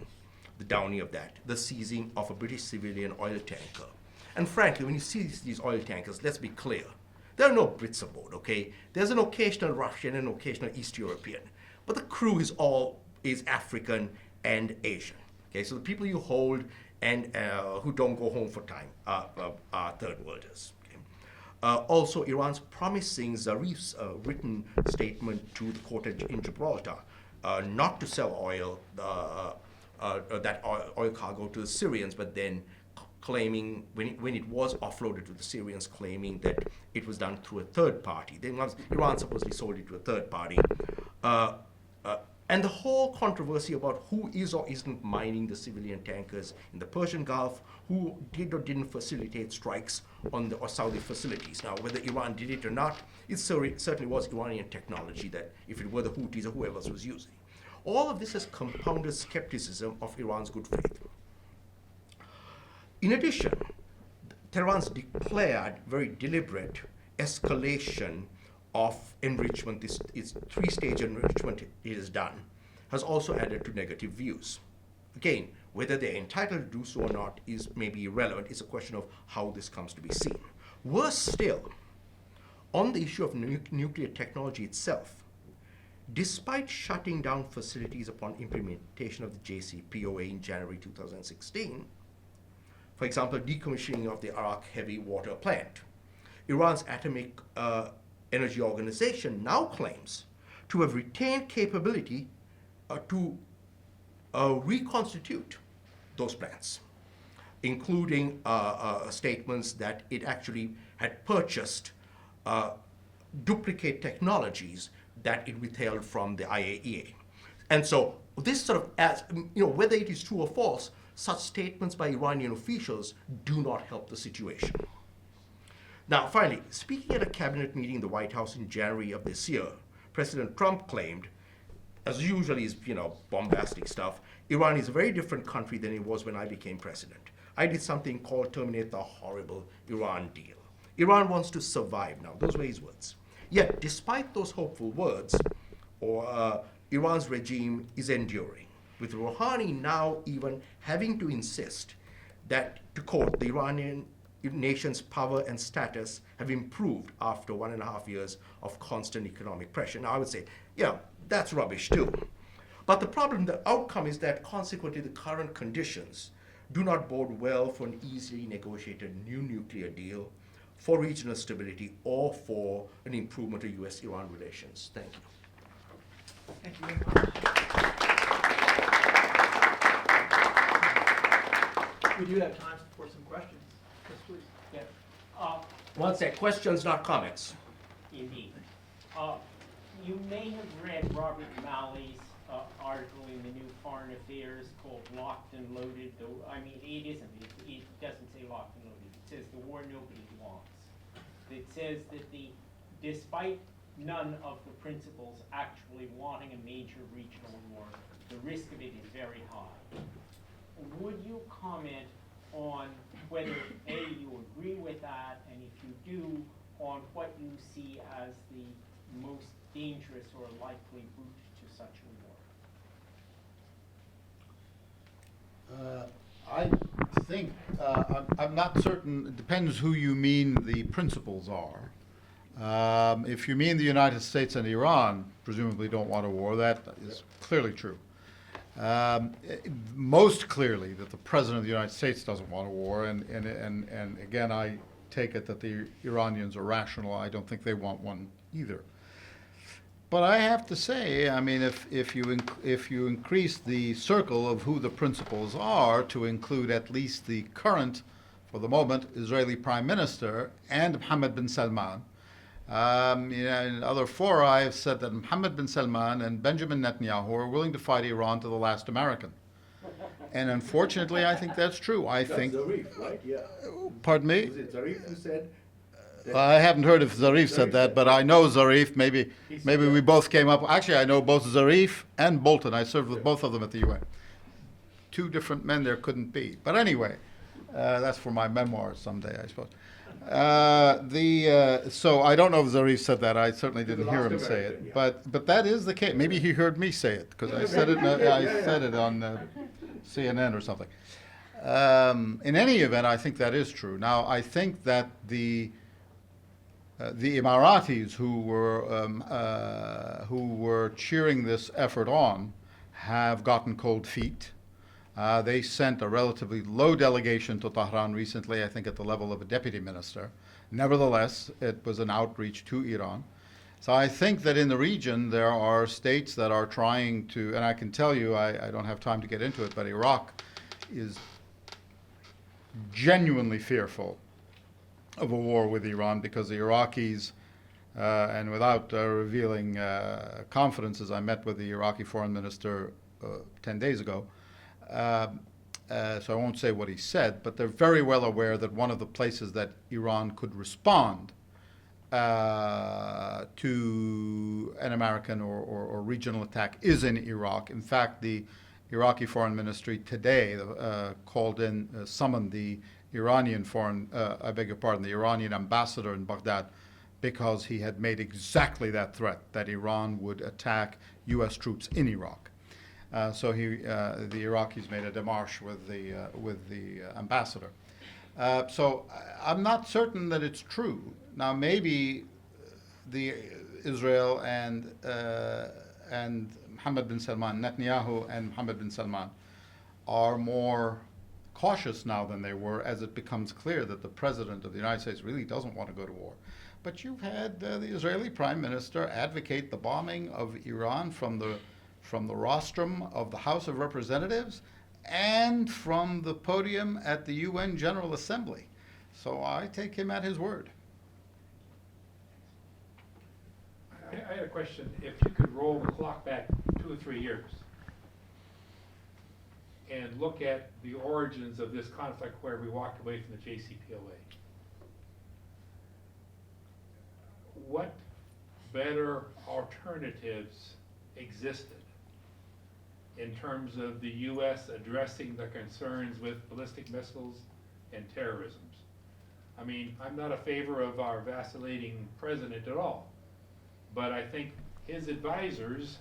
the downing of that, the seizing of a British civilian oil tanker. And frankly, when you see these oil tankers, let's be clear, there are no Brits aboard, okay? There's an occasional Russian and occasional East European, but the crew is African and Asian. Okay, so the people you hold and who don't go home for time are third worlders. Okay? Also, Iran's promising Zarif's written statement to the court in Gibraltar not to sell oil, that oil cargo to the Syrians, but then claiming, when it was offloaded to the Syrians, claiming that it was done through a third party. Iran supposedly sold it to a third party. And the whole controversy about who is or isn't mining the civilian tankers in the Persian Gulf, who did or didn't facilitate strikes on the Saudi facilities. Now, whether Iran did it or not, it certainly was Iranian technology that, if it were the Houthis or whoever else was using. All of this has compounded skepticism of Iran's good faith. In addition, Tehran's declared very deliberate escalation of enrichment, this three-stage enrichment it has done, has also added to negative views. Again, whether they're entitled to do so or not is maybe irrelevant. It's a question of how this comes to be seen. Worse still, on the issue of nuclear technology itself, despite shutting down facilities upon implementation of the JCPOA in January 2016, for example, decommissioning of the Arak heavy water plant, Iran's Atomic Energy Organization now claims to have retained capability to reconstitute those plants, including statements that it actually had purchased duplicate technologies that it withheld from the IAEA. And so this sort of, whether it is true or false, such statements by Iranian officials do not help the situation. Now, finally, speaking at a cabinet meeting in the White House in January of this year, President Trump claimed, as usually is, bombastic stuff, Iran is a very different country than it was when I became president. I did something called terminate the horrible Iran deal. Iran wants to survive now. Those were his words. Yet, despite those hopeful words, Iran's regime is enduring, with Rouhani now even having to insist that, to quote, the Iranian nation's power and status have improved after 1.5 years of constant economic pressure. Now, I would say, that's rubbish too. But the outcome is that consequently the current conditions do not bode well for an easily negotiated new nuclear deal, for regional stability, or for an improvement of U.S.-Iran relations. Thank you. Thank you very much. We do have time for some questions. Yes, please. Yeah. One sec, questions, not comments. Indeed. You may have read Robert Malley's article in the New Foreign Affairs called Locked and Loaded, though, it isn't. It doesn't say locked and loaded. It says the war nobody wants. It says that despite none of the principals actually wanting a major regional war, the risk of it is very high. Would you comment on whether, A, you agree with that, and if you do, on what you see as the most dangerous or likely route to such a war? I think, I'm not certain, it depends who you mean the principles are. If you mean the United States and Iran presumably don't want a war, that is clearly true. Most clearly that the President of the United States doesn't want a war, and again, I take it that the Iranians are rational. I don't think they want one either. But I have to say, if you increase the circle of who the principals are to include at least the current, for the moment, Israeli Prime Minister and Mohammed bin Salman. In other fora, I have said that Mohammed bin Salman and Benjamin Netanyahu are willing to fight Iran to the last American. And unfortunately, I think that's true. I think. Zarif, right? Yeah. Pardon me? Was it Zarif who said? I haven't heard if Zarif said that, but I know Zarif. Maybe we both came up. Actually, I know both Zarif and Bolton. I served with both of them at the UN. Two different men there couldn't be. But anyway, that's for my memoirs someday, I suppose. So I don't know if Zarif said that. I certainly didn't The hear last him time I say did, it. yeah. But that is the case. Maybe he heard me say it because I said it. I said it on CNN or something. In any event, I think that is true. Now, I think that the Emiratis who were cheering this effort on have gotten cold feet. They sent a relatively low delegation to Tehran recently, I think at the level of a deputy minister. Nevertheless, it was an outreach to Iran. So I think that in the region there are states that are trying to, and I can tell you, I don't have time to get into it, but Iraq is genuinely fearful of a war with Iran because the Iraqis, and without revealing confidences, I met with the Iraqi foreign minister 10 days ago. So I won't say what he said, but they're very well aware that one of the places that Iran could respond to an American or regional attack is in Iraq. In fact, the Iraqi foreign ministry today summoned the Iranian the Iranian ambassador in Baghdad because he had made exactly that threat, that Iran would attack U.S. troops in Iraq. So the Iraqis made a démarche with the ambassador. So I'm not certain that it's true. Now maybe Israel and Mohammed bin Salman, Netanyahu and Mohammed bin Salman, are more cautious now than they were, as it becomes clear that the president of the United States really doesn't want to go to war. But you've had the Israeli prime minister advocate the bombing of Iran from the rostrum of the House of Representatives and from the podium at the UN General Assembly. So I take him at his word. I had a question. If you could roll the clock back 2 or 3 years and look at the origins of this conflict where we walked away from the JCPOA, what better alternatives existed in terms of the U.S. addressing the concerns with ballistic missiles and terrorism? I mean, I'm not a favor of our vacillating president at all, but I think his advisors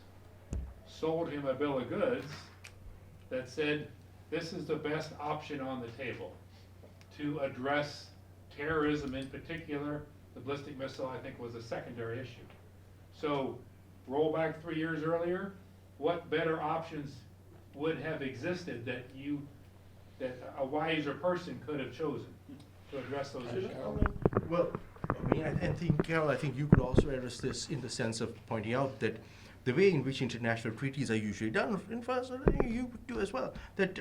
sold him a bill of goods that said this is the best option on the table to address terrorism in particular. The ballistic missile, I think, was a secondary issue. So roll back 3 years earlier, what better options would have existed that a wiser person could have chosen to address those issues? Well, I mean, I think, Carol, I think you could also address this in the sense of pointing out that the way in which international treaties are usually done, in fact, you do as well, that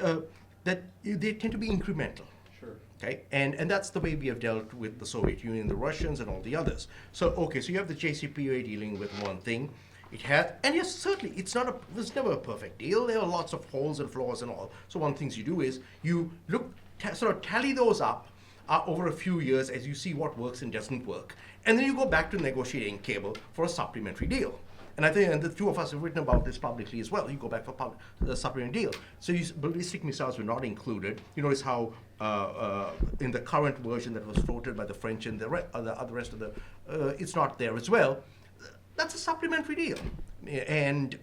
they tend to be incremental. Sure. Okay, and that's the way we have dealt with the Soviet Union, the Russians, and all the others. So, okay, so you have the JCPOA dealing with one thing. It has, and yes, certainly, it's never a perfect deal. There are lots of holes and flaws and all. So one of the things you do is you sort of tally those up over a few years as you see what works and doesn't work. And then you go back to negotiating cable for a supplementary deal. And I think, and the two of us have written about this publicly as well. You go back for the supplementary deal. So ballistic missiles were not included. You notice how in the current version that was floated by the French and the rest of the, it's not there as well. That's a supplementary deal. And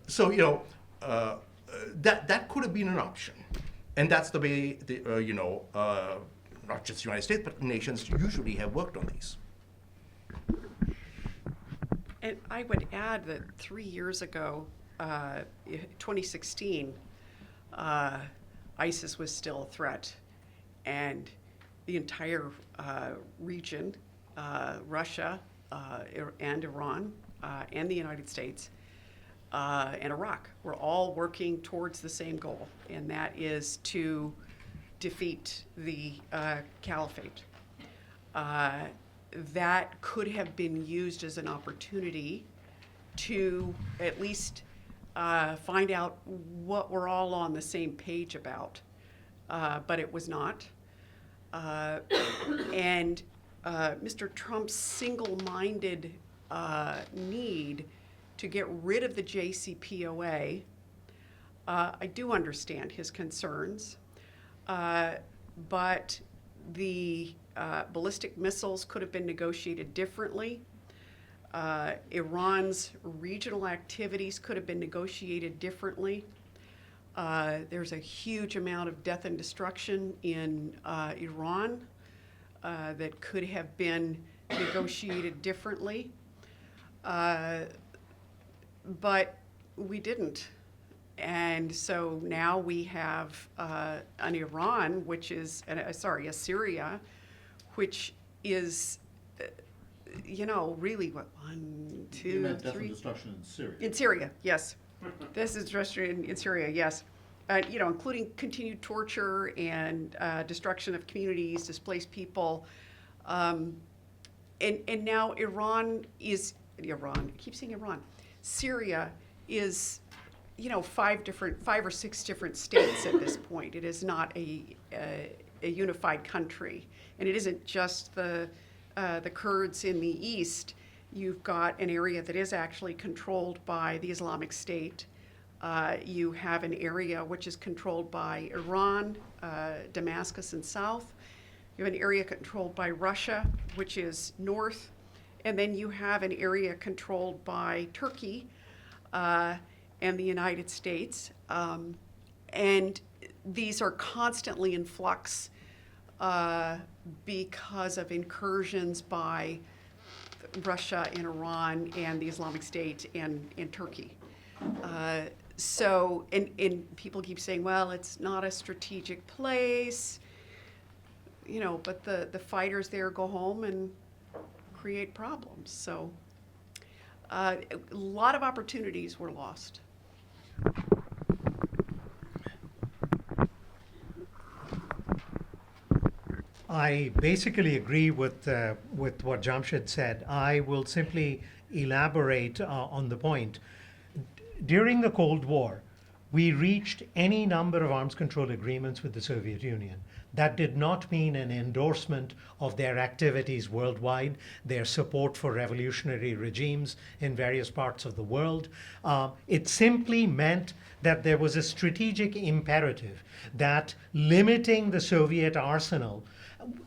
so, that could have been an option. And that's the way, not just the United States, but nations usually have worked on these. And I would add that 3 years ago, 2016, ISIS was still a threat. And the entire region, Russia and Iran and the United States and Iraq, were all working towards the same goal, and that is to defeat the caliphate. That could have been used as an opportunity to at least find out what we're all on the same page about, but it was not. And Mr. Trump's single-minded need to get rid of the JCPOA, I do understand his concerns, but the ballistic missiles could have been negotiated differently. Iran's regional activities could have been negotiated differently. There's a huge amount of death and destruction in Iran that could have been negotiated differently. But we didn't. And so now we have an Iran, which is, a Syria, which is, really what, one, two, You meant death and three? destruction in Syria. In Syria, yes. This is destruction in Syria, yes. Including continued torture and destruction of communities, displaced people. And now I keep saying Iran. Syria is, 5 or 6 different states at this point. It is not a unified country. And it isn't just the Kurds in the east. You've got an area that is actually controlled by the Islamic State. You have an area which is controlled by Iran, Damascus and south. You have an area controlled by Russia, which is north. And then you have an area controlled by Turkey and the United States. And these are constantly in flux because of incursions by Russia and Iran and the Islamic State and Turkey. So people keep saying, well, it's not a strategic place, but the fighters there go home and create problems. So a lot of opportunities were lost. I basically agree with what Jamshed said. I will simply elaborate on the point. During the Cold War, we reached any number of arms control agreements with the Soviet Union. That did not mean an endorsement of their activities worldwide, their support for revolutionary regimes in various parts of the world. It simply meant that there was a strategic imperative that limiting the Soviet arsenal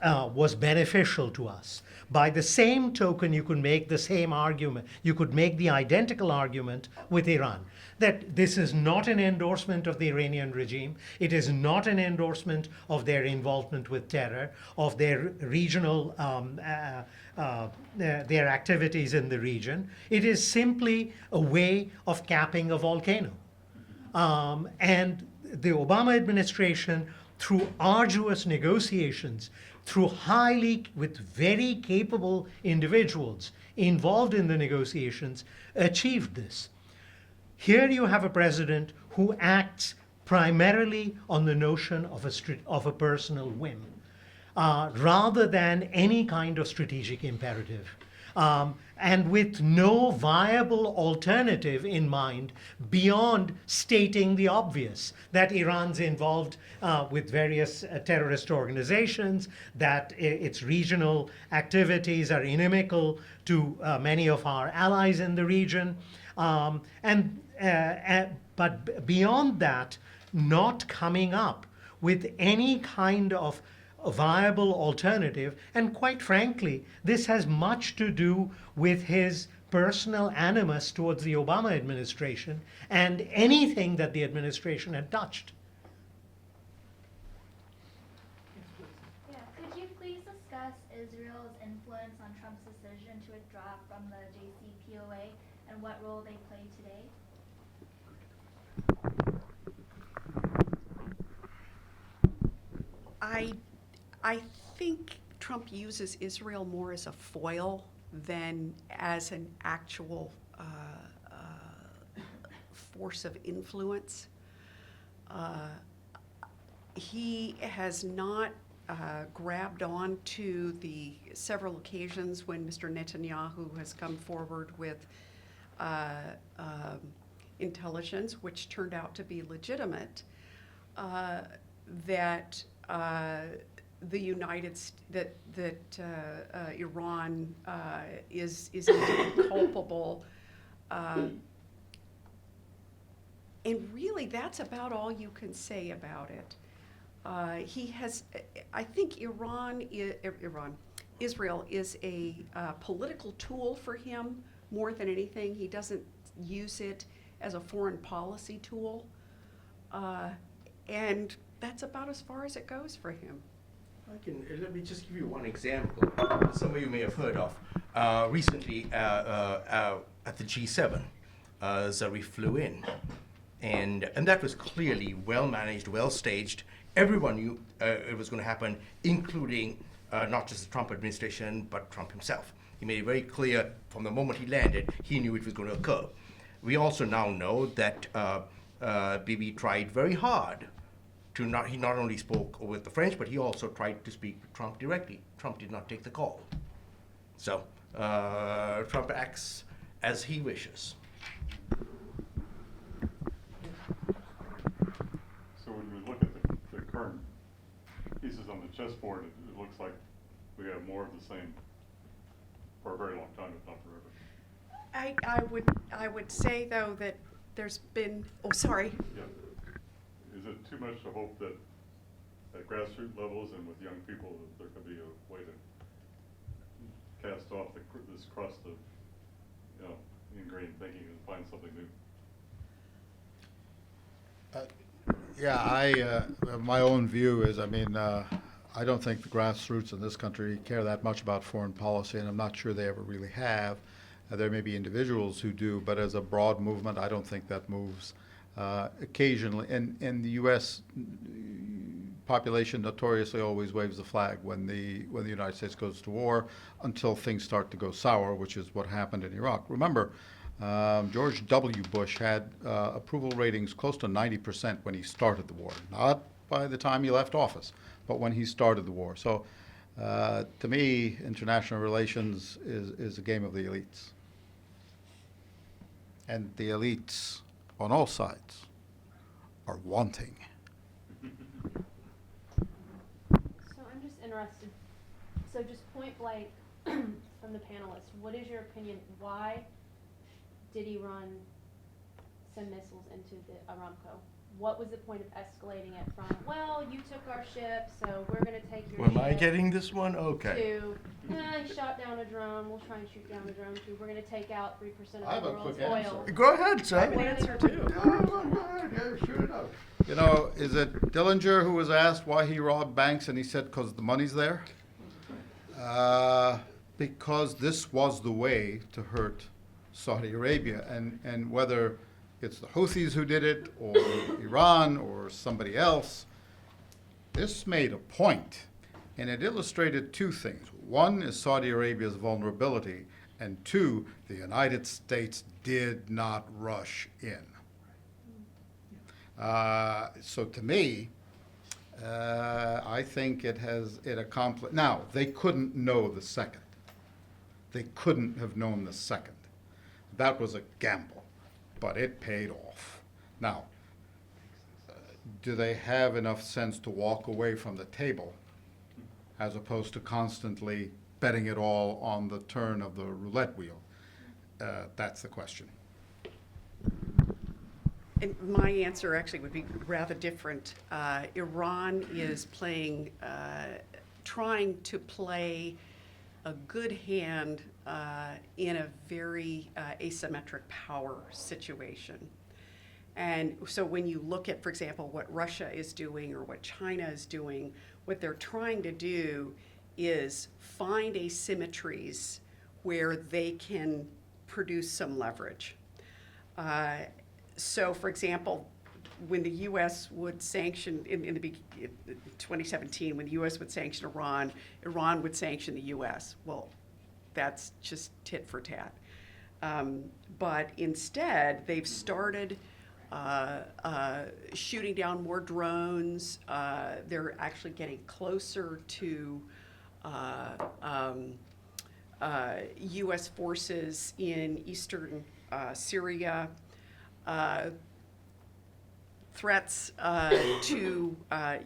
was beneficial to us. By the same token, you could make the same argument, you could make the identical argument with Iran, that this is not an endorsement of the Iranian regime, it is not an endorsement of their involvement with terror, of their regional, their activities in the region. It is simply a way of capping a volcano. And the Obama administration, through arduous negotiations, with very capable individuals involved in the negotiations, achieved this. Here you have a president who acts primarily on the notion of a personal whim, rather than any kind of strategic imperative. And with no viable alternative in mind beyond stating the obvious, that Iran's involved with various terrorist organizations, that its regional activities are inimical to many of our allies in the region. But beyond that, not coming up with any kind of a viable alternative. And quite frankly, this has much to do with his personal animus towards the Obama administration and anything that the administration had touched. Yeah, could you please discuss Israel's influence on Trump's decision to withdraw from the JCPOA and what role they play today? I think Trump uses Israel more as a foil than as an actual force of influence. He has not grabbed on to the several occasions when Mr. Netanyahu has come forward with intelligence, which turned out to be legitimate, that Iran is indeed culpable, and really that's about all you can say about it. He has, I think Israel is a political tool for him more than anything. He doesn't use it as a foreign policy tool. And that's about as far as it goes for him. Let me just give you one example. Some of you may have heard of. Recently, at the G7, Zarif flew in. And that was clearly well managed, well staged. Everyone knew it was going to happen, including not just the Trump administration, but Trump himself. He made it very clear from the moment he landed, he knew it was going to occur. We also now know that Bibi tried very hard to he not only spoke with the French, but he also tried to speak with Trump directly. Trump did not take the call. So Trump acts as he wishes. So when we look at the current pieces on the chessboard, it looks like we have more of the same for a very long time, if not forever. I would say though that there's been, oh, sorry. Yeah. Is it too much to hope that at grassroots levels and with young people that there could be a way to cast off this crust of, ingrained thinking and find something new? My own view is, I don't think the grassroots in this country care that much about foreign policy, and I'm not sure they ever really have. There may be individuals who do, but as a broad movement, I don't think that moves. Occasionally, and the U.S. population notoriously always waves the flag when the United States goes to war until things start to go sour, which is what happened in Iraq. Remember, George W. Bush had approval ratings close to 90% when he started the war, not by the time he left office, but when he started the war. So, to me, international relations is a game of the elites. And the elites on all sides are wanting. So I'm just interested, so just point blank from the panelists, what is your opinion, why did Iran send missiles into the Aramco? What was the point of escalating it from, well, you took our ship, so we're going to take your ship. Am I getting this one? Okay. To, he shot down a drone, we'll try and shoot down the drone too. We're going to take out 3% I of have the a world's quick answer. oil. Go ahead, sir. An answer too. Shoot it out. Is it Dillinger who was asked why he robbed banks, and he said, because the money's there? Because this was the way to hurt Saudi Arabia, and whether it's the Houthis who did it, or Iran, or somebody else, this made a point, and it illustrated two things. One is Saudi Arabia's vulnerability, and two, the United States did not rush in. So to me, I think it accomplished. Now, they couldn't know the second. They couldn't have known the second. That was a gamble, but it paid off. Now, do they have enough sense to walk away from the table as opposed to constantly betting it all on the turn of the roulette wheel? That's the question. And my answer actually would be rather different. Iran is trying to play a good hand in a very asymmetric power situation. And so when you look at, for example, what Russia is doing or what China is doing, what they're trying to do is find asymmetries where they can produce some leverage. So, for example, when the U.S. would sanction, in 2017, when the U.S. would sanction Iran, Iran would sanction the U.S. Well, that's just tit for tat. But instead, they've started shooting down more drones. They're actually getting closer to U.S. forces in eastern Syria. Threats to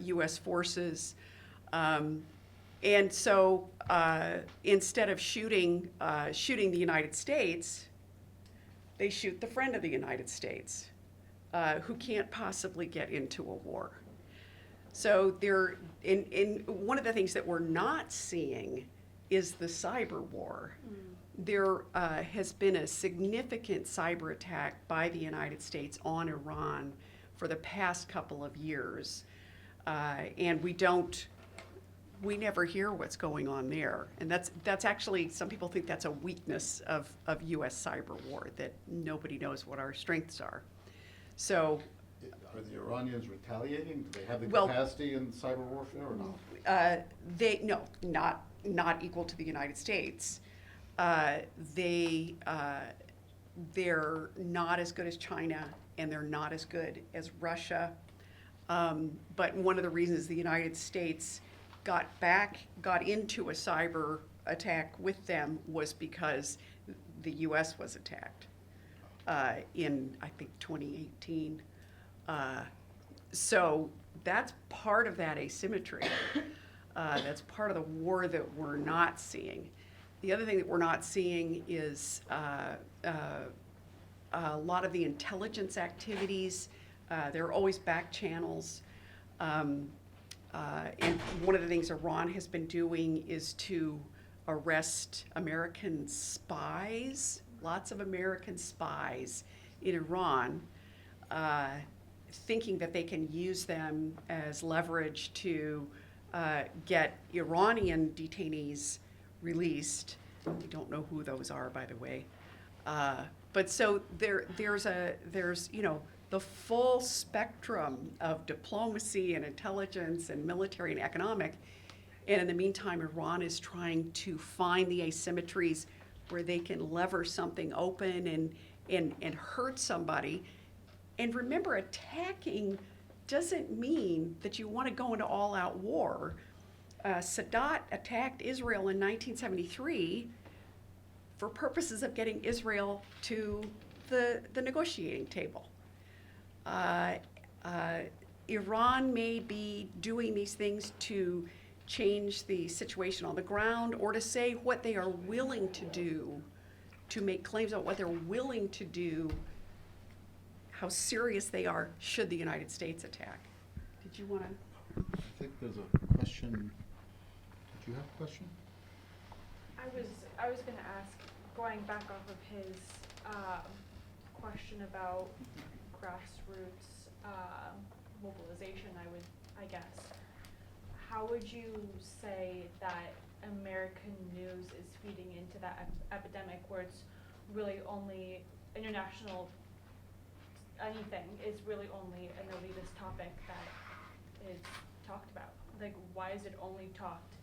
U.S. forces. And so instead of shooting the United States, they shoot the friend of the United States, who can't possibly get into a war. So one of the things that we're not seeing is the cyber war. There has been a significant cyber attack by the United States on Iran for the past couple of years. And we never hear what's going on there. And that's actually, some people think that's a weakness of US cyber war, that nobody knows what our strengths are. So, Are the Iranians retaliating? Do they have the Well- capacity in cyber warfare or not? no, not equal to the United States. They're not as good as China, and they're not as good as Russia. But one of the reasons the United States got into a cyber attack with them was because the US was attacked in, I think, 2018. So that's part of that asymmetry. That's part of the war that we're not seeing. The other thing that we're not seeing is a lot of the intelligence activities. There are always back channels. And one of the things Iran has been doing is to arrest American spies, lots of American spies in Iran, thinking that they can use them as leverage to get Iranian detainees released. We don't know who those are, by the way. But so there's the full spectrum of diplomacy and intelligence and military and economic. And in the meantime, Iran is trying to find the asymmetries where they can lever something open and hurt somebody. And remember, attacking doesn't mean that you want to go into all-out war. Sadat attacked Israel in 1973 for purposes of getting Israel to the negotiating table. Iran may be doing these things to change the situation on the ground or to say what they are willing to do, to make claims about what they're willing to do, how serious they are should the United States attack. Did you want to? I think there's a question. Did you have a question? I was going to ask, going back off of his question about grassroots mobilization, I guess. How would you say that American news is feeding into that epidemic, where it's really only international, anything is really only an elitist topic that is talked about? Like, why is it only talked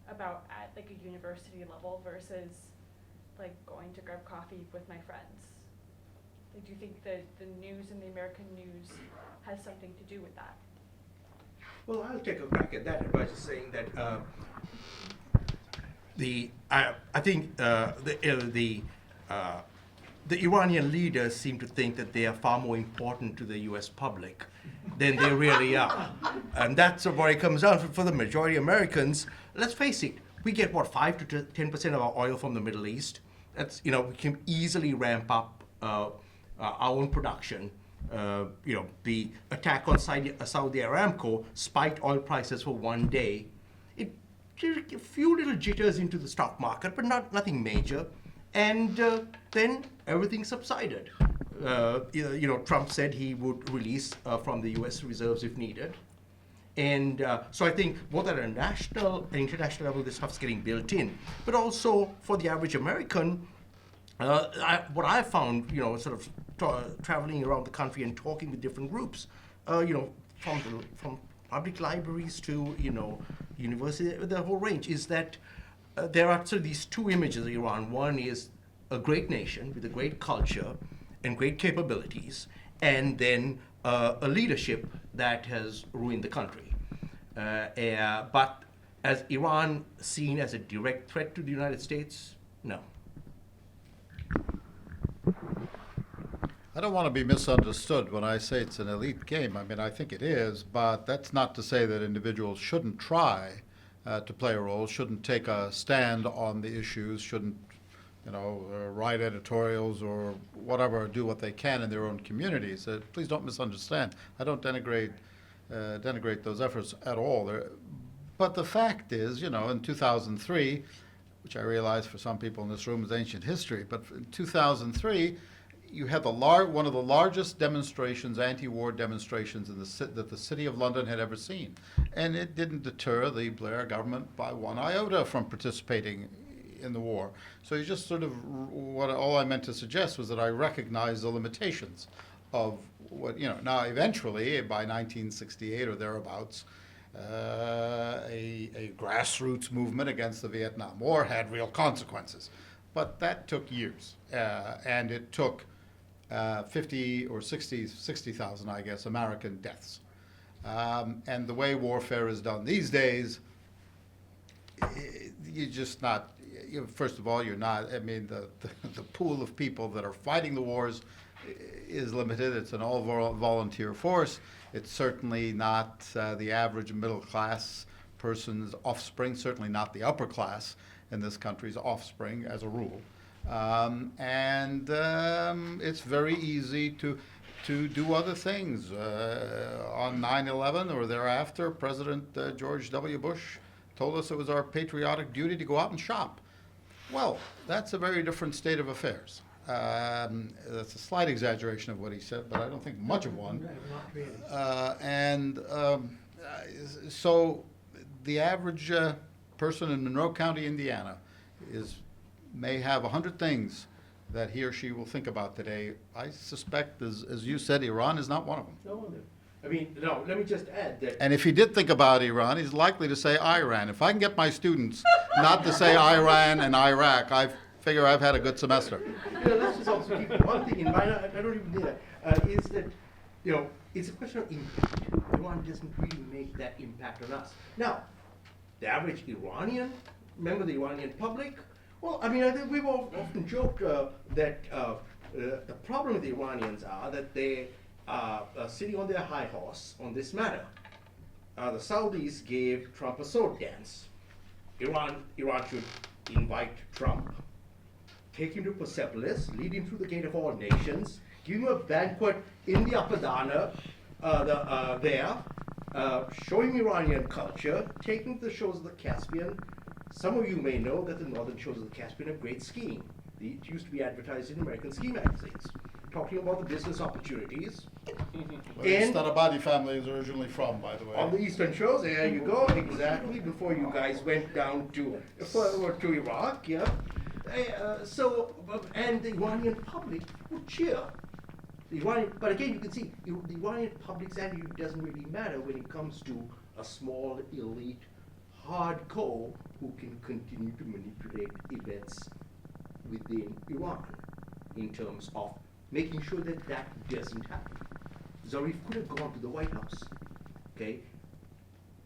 about at like a university level versus like going to grab coffee with my friends? Like, do you think that the news and the American news has something to do with that? Well, I'll take a crack at that by just saying that I think the Iranian leaders seem to think that they are far more important to the U.S. public than they really are, and that's what it comes down to. For the majority of Americans, let's face it, we get what 5 to 10% of our oil from the Middle East. That's we can easily ramp up our own production. The attack on Saudi Aramco spiked oil prices for one day. It did a few little jitters into the stock market, but nothing major. And then everything subsided. Trump said he would release from the U.S. reserves if needed. And so I think both at a national and international level, this stuff's getting built in. But also for the average American, what I found, traveling around the country and talking with different groups, from public libraries to, university, the whole range, is that there are sort of these two images of Iran. One is a great nation with a great culture and great capabilities, and then a leadership that has ruined the country. But as Iran seen as a direct threat to the United States? No. I don't want to be misunderstood when I say it's an elite game. I mean, I think it is, but that's not to say that individuals shouldn't try to play a role, shouldn't take a stand on the issues, shouldn't, write editorials or whatever, do what they can in their own communities. Please don't misunderstand. I don't denigrate denigrate those efforts at all. But the fact is, you know, in 2003, which I realize for some people in this room is ancient history, but in 2003, you had one of the largest demonstrations, anti-war demonstrations that the City of London had ever seen. And it didn't deter the Blair government by one iota from participating in the war. So you just sort of, all I meant to suggest was that I recognize the limitations of what, you know, now eventually, by 1968 or thereabouts, a grassroots movement against the Vietnam War had real consequences. But that took years, and it took 50 or 60,000, I guess, American deaths. And the way warfare is done these days, you're just not, first of all, you're not, I mean, the pool of people that are fighting the wars is limited. It's an all-volunteer force. It's certainly not the average middle-class person's offspring, certainly not the upper class in this country's offspring, as a rule. It's very easy to do other things. On 9/11 or thereafter, President George W. Bush told us it was our patriotic duty to go out and shop. Well, that's a very different state of affairs. That's a slight exaggeration of what he said, but I don't think much of one. Not really. So the average person in Monroe County, Indiana, may have 100 things that he or she will think about today. I suspect, as you said, Iran is not one of them. No, I mean, no, let me just add that. And if he did think about Iran, he's likely to say Iran. If I can get my students not to say Iran and Iraq, I figure I've had a good semester. You know, let's just also keep one thing in mind. I don't even need that. Is that, you know, it's a question of impact. Iran doesn't really make that impact on us. Now, the average Iranian, member of the Iranian public, well, I mean, I think we've often joked that the problem with the Iranians are that they are sitting on their high horse on this matter. The Saudis gave Trump a sword dance. Iran should invite Trump, take him to Persepolis, lead him through the gate of all nations, give him a banquet in the Apadana there, show him Iranian culture, take him to the shores of the Caspian. Some of you may know that the northern shores of the Caspian are great skiing. It used to be advertised in American ski magazines, talking about the business opportunities. Where the Starabadi family is originally from, by the way. On the eastern shores, there you go, exactly, before you guys went down to Iraq, yeah. And the Iranian public would cheer. But again, you can see, the Iranian public's attitude doesn't really matter when it comes to a small elite hardcore who can continue to manipulate events within Iran in terms of making sure that that doesn't happen. Zarif could have gone to the White House, okay?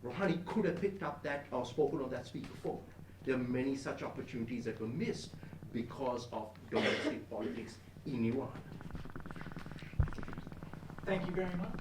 Rouhani could have picked up that or spoken on that speakerphone. There are many such opportunities that were missed because of domestic politics in Iran. Thank you very much.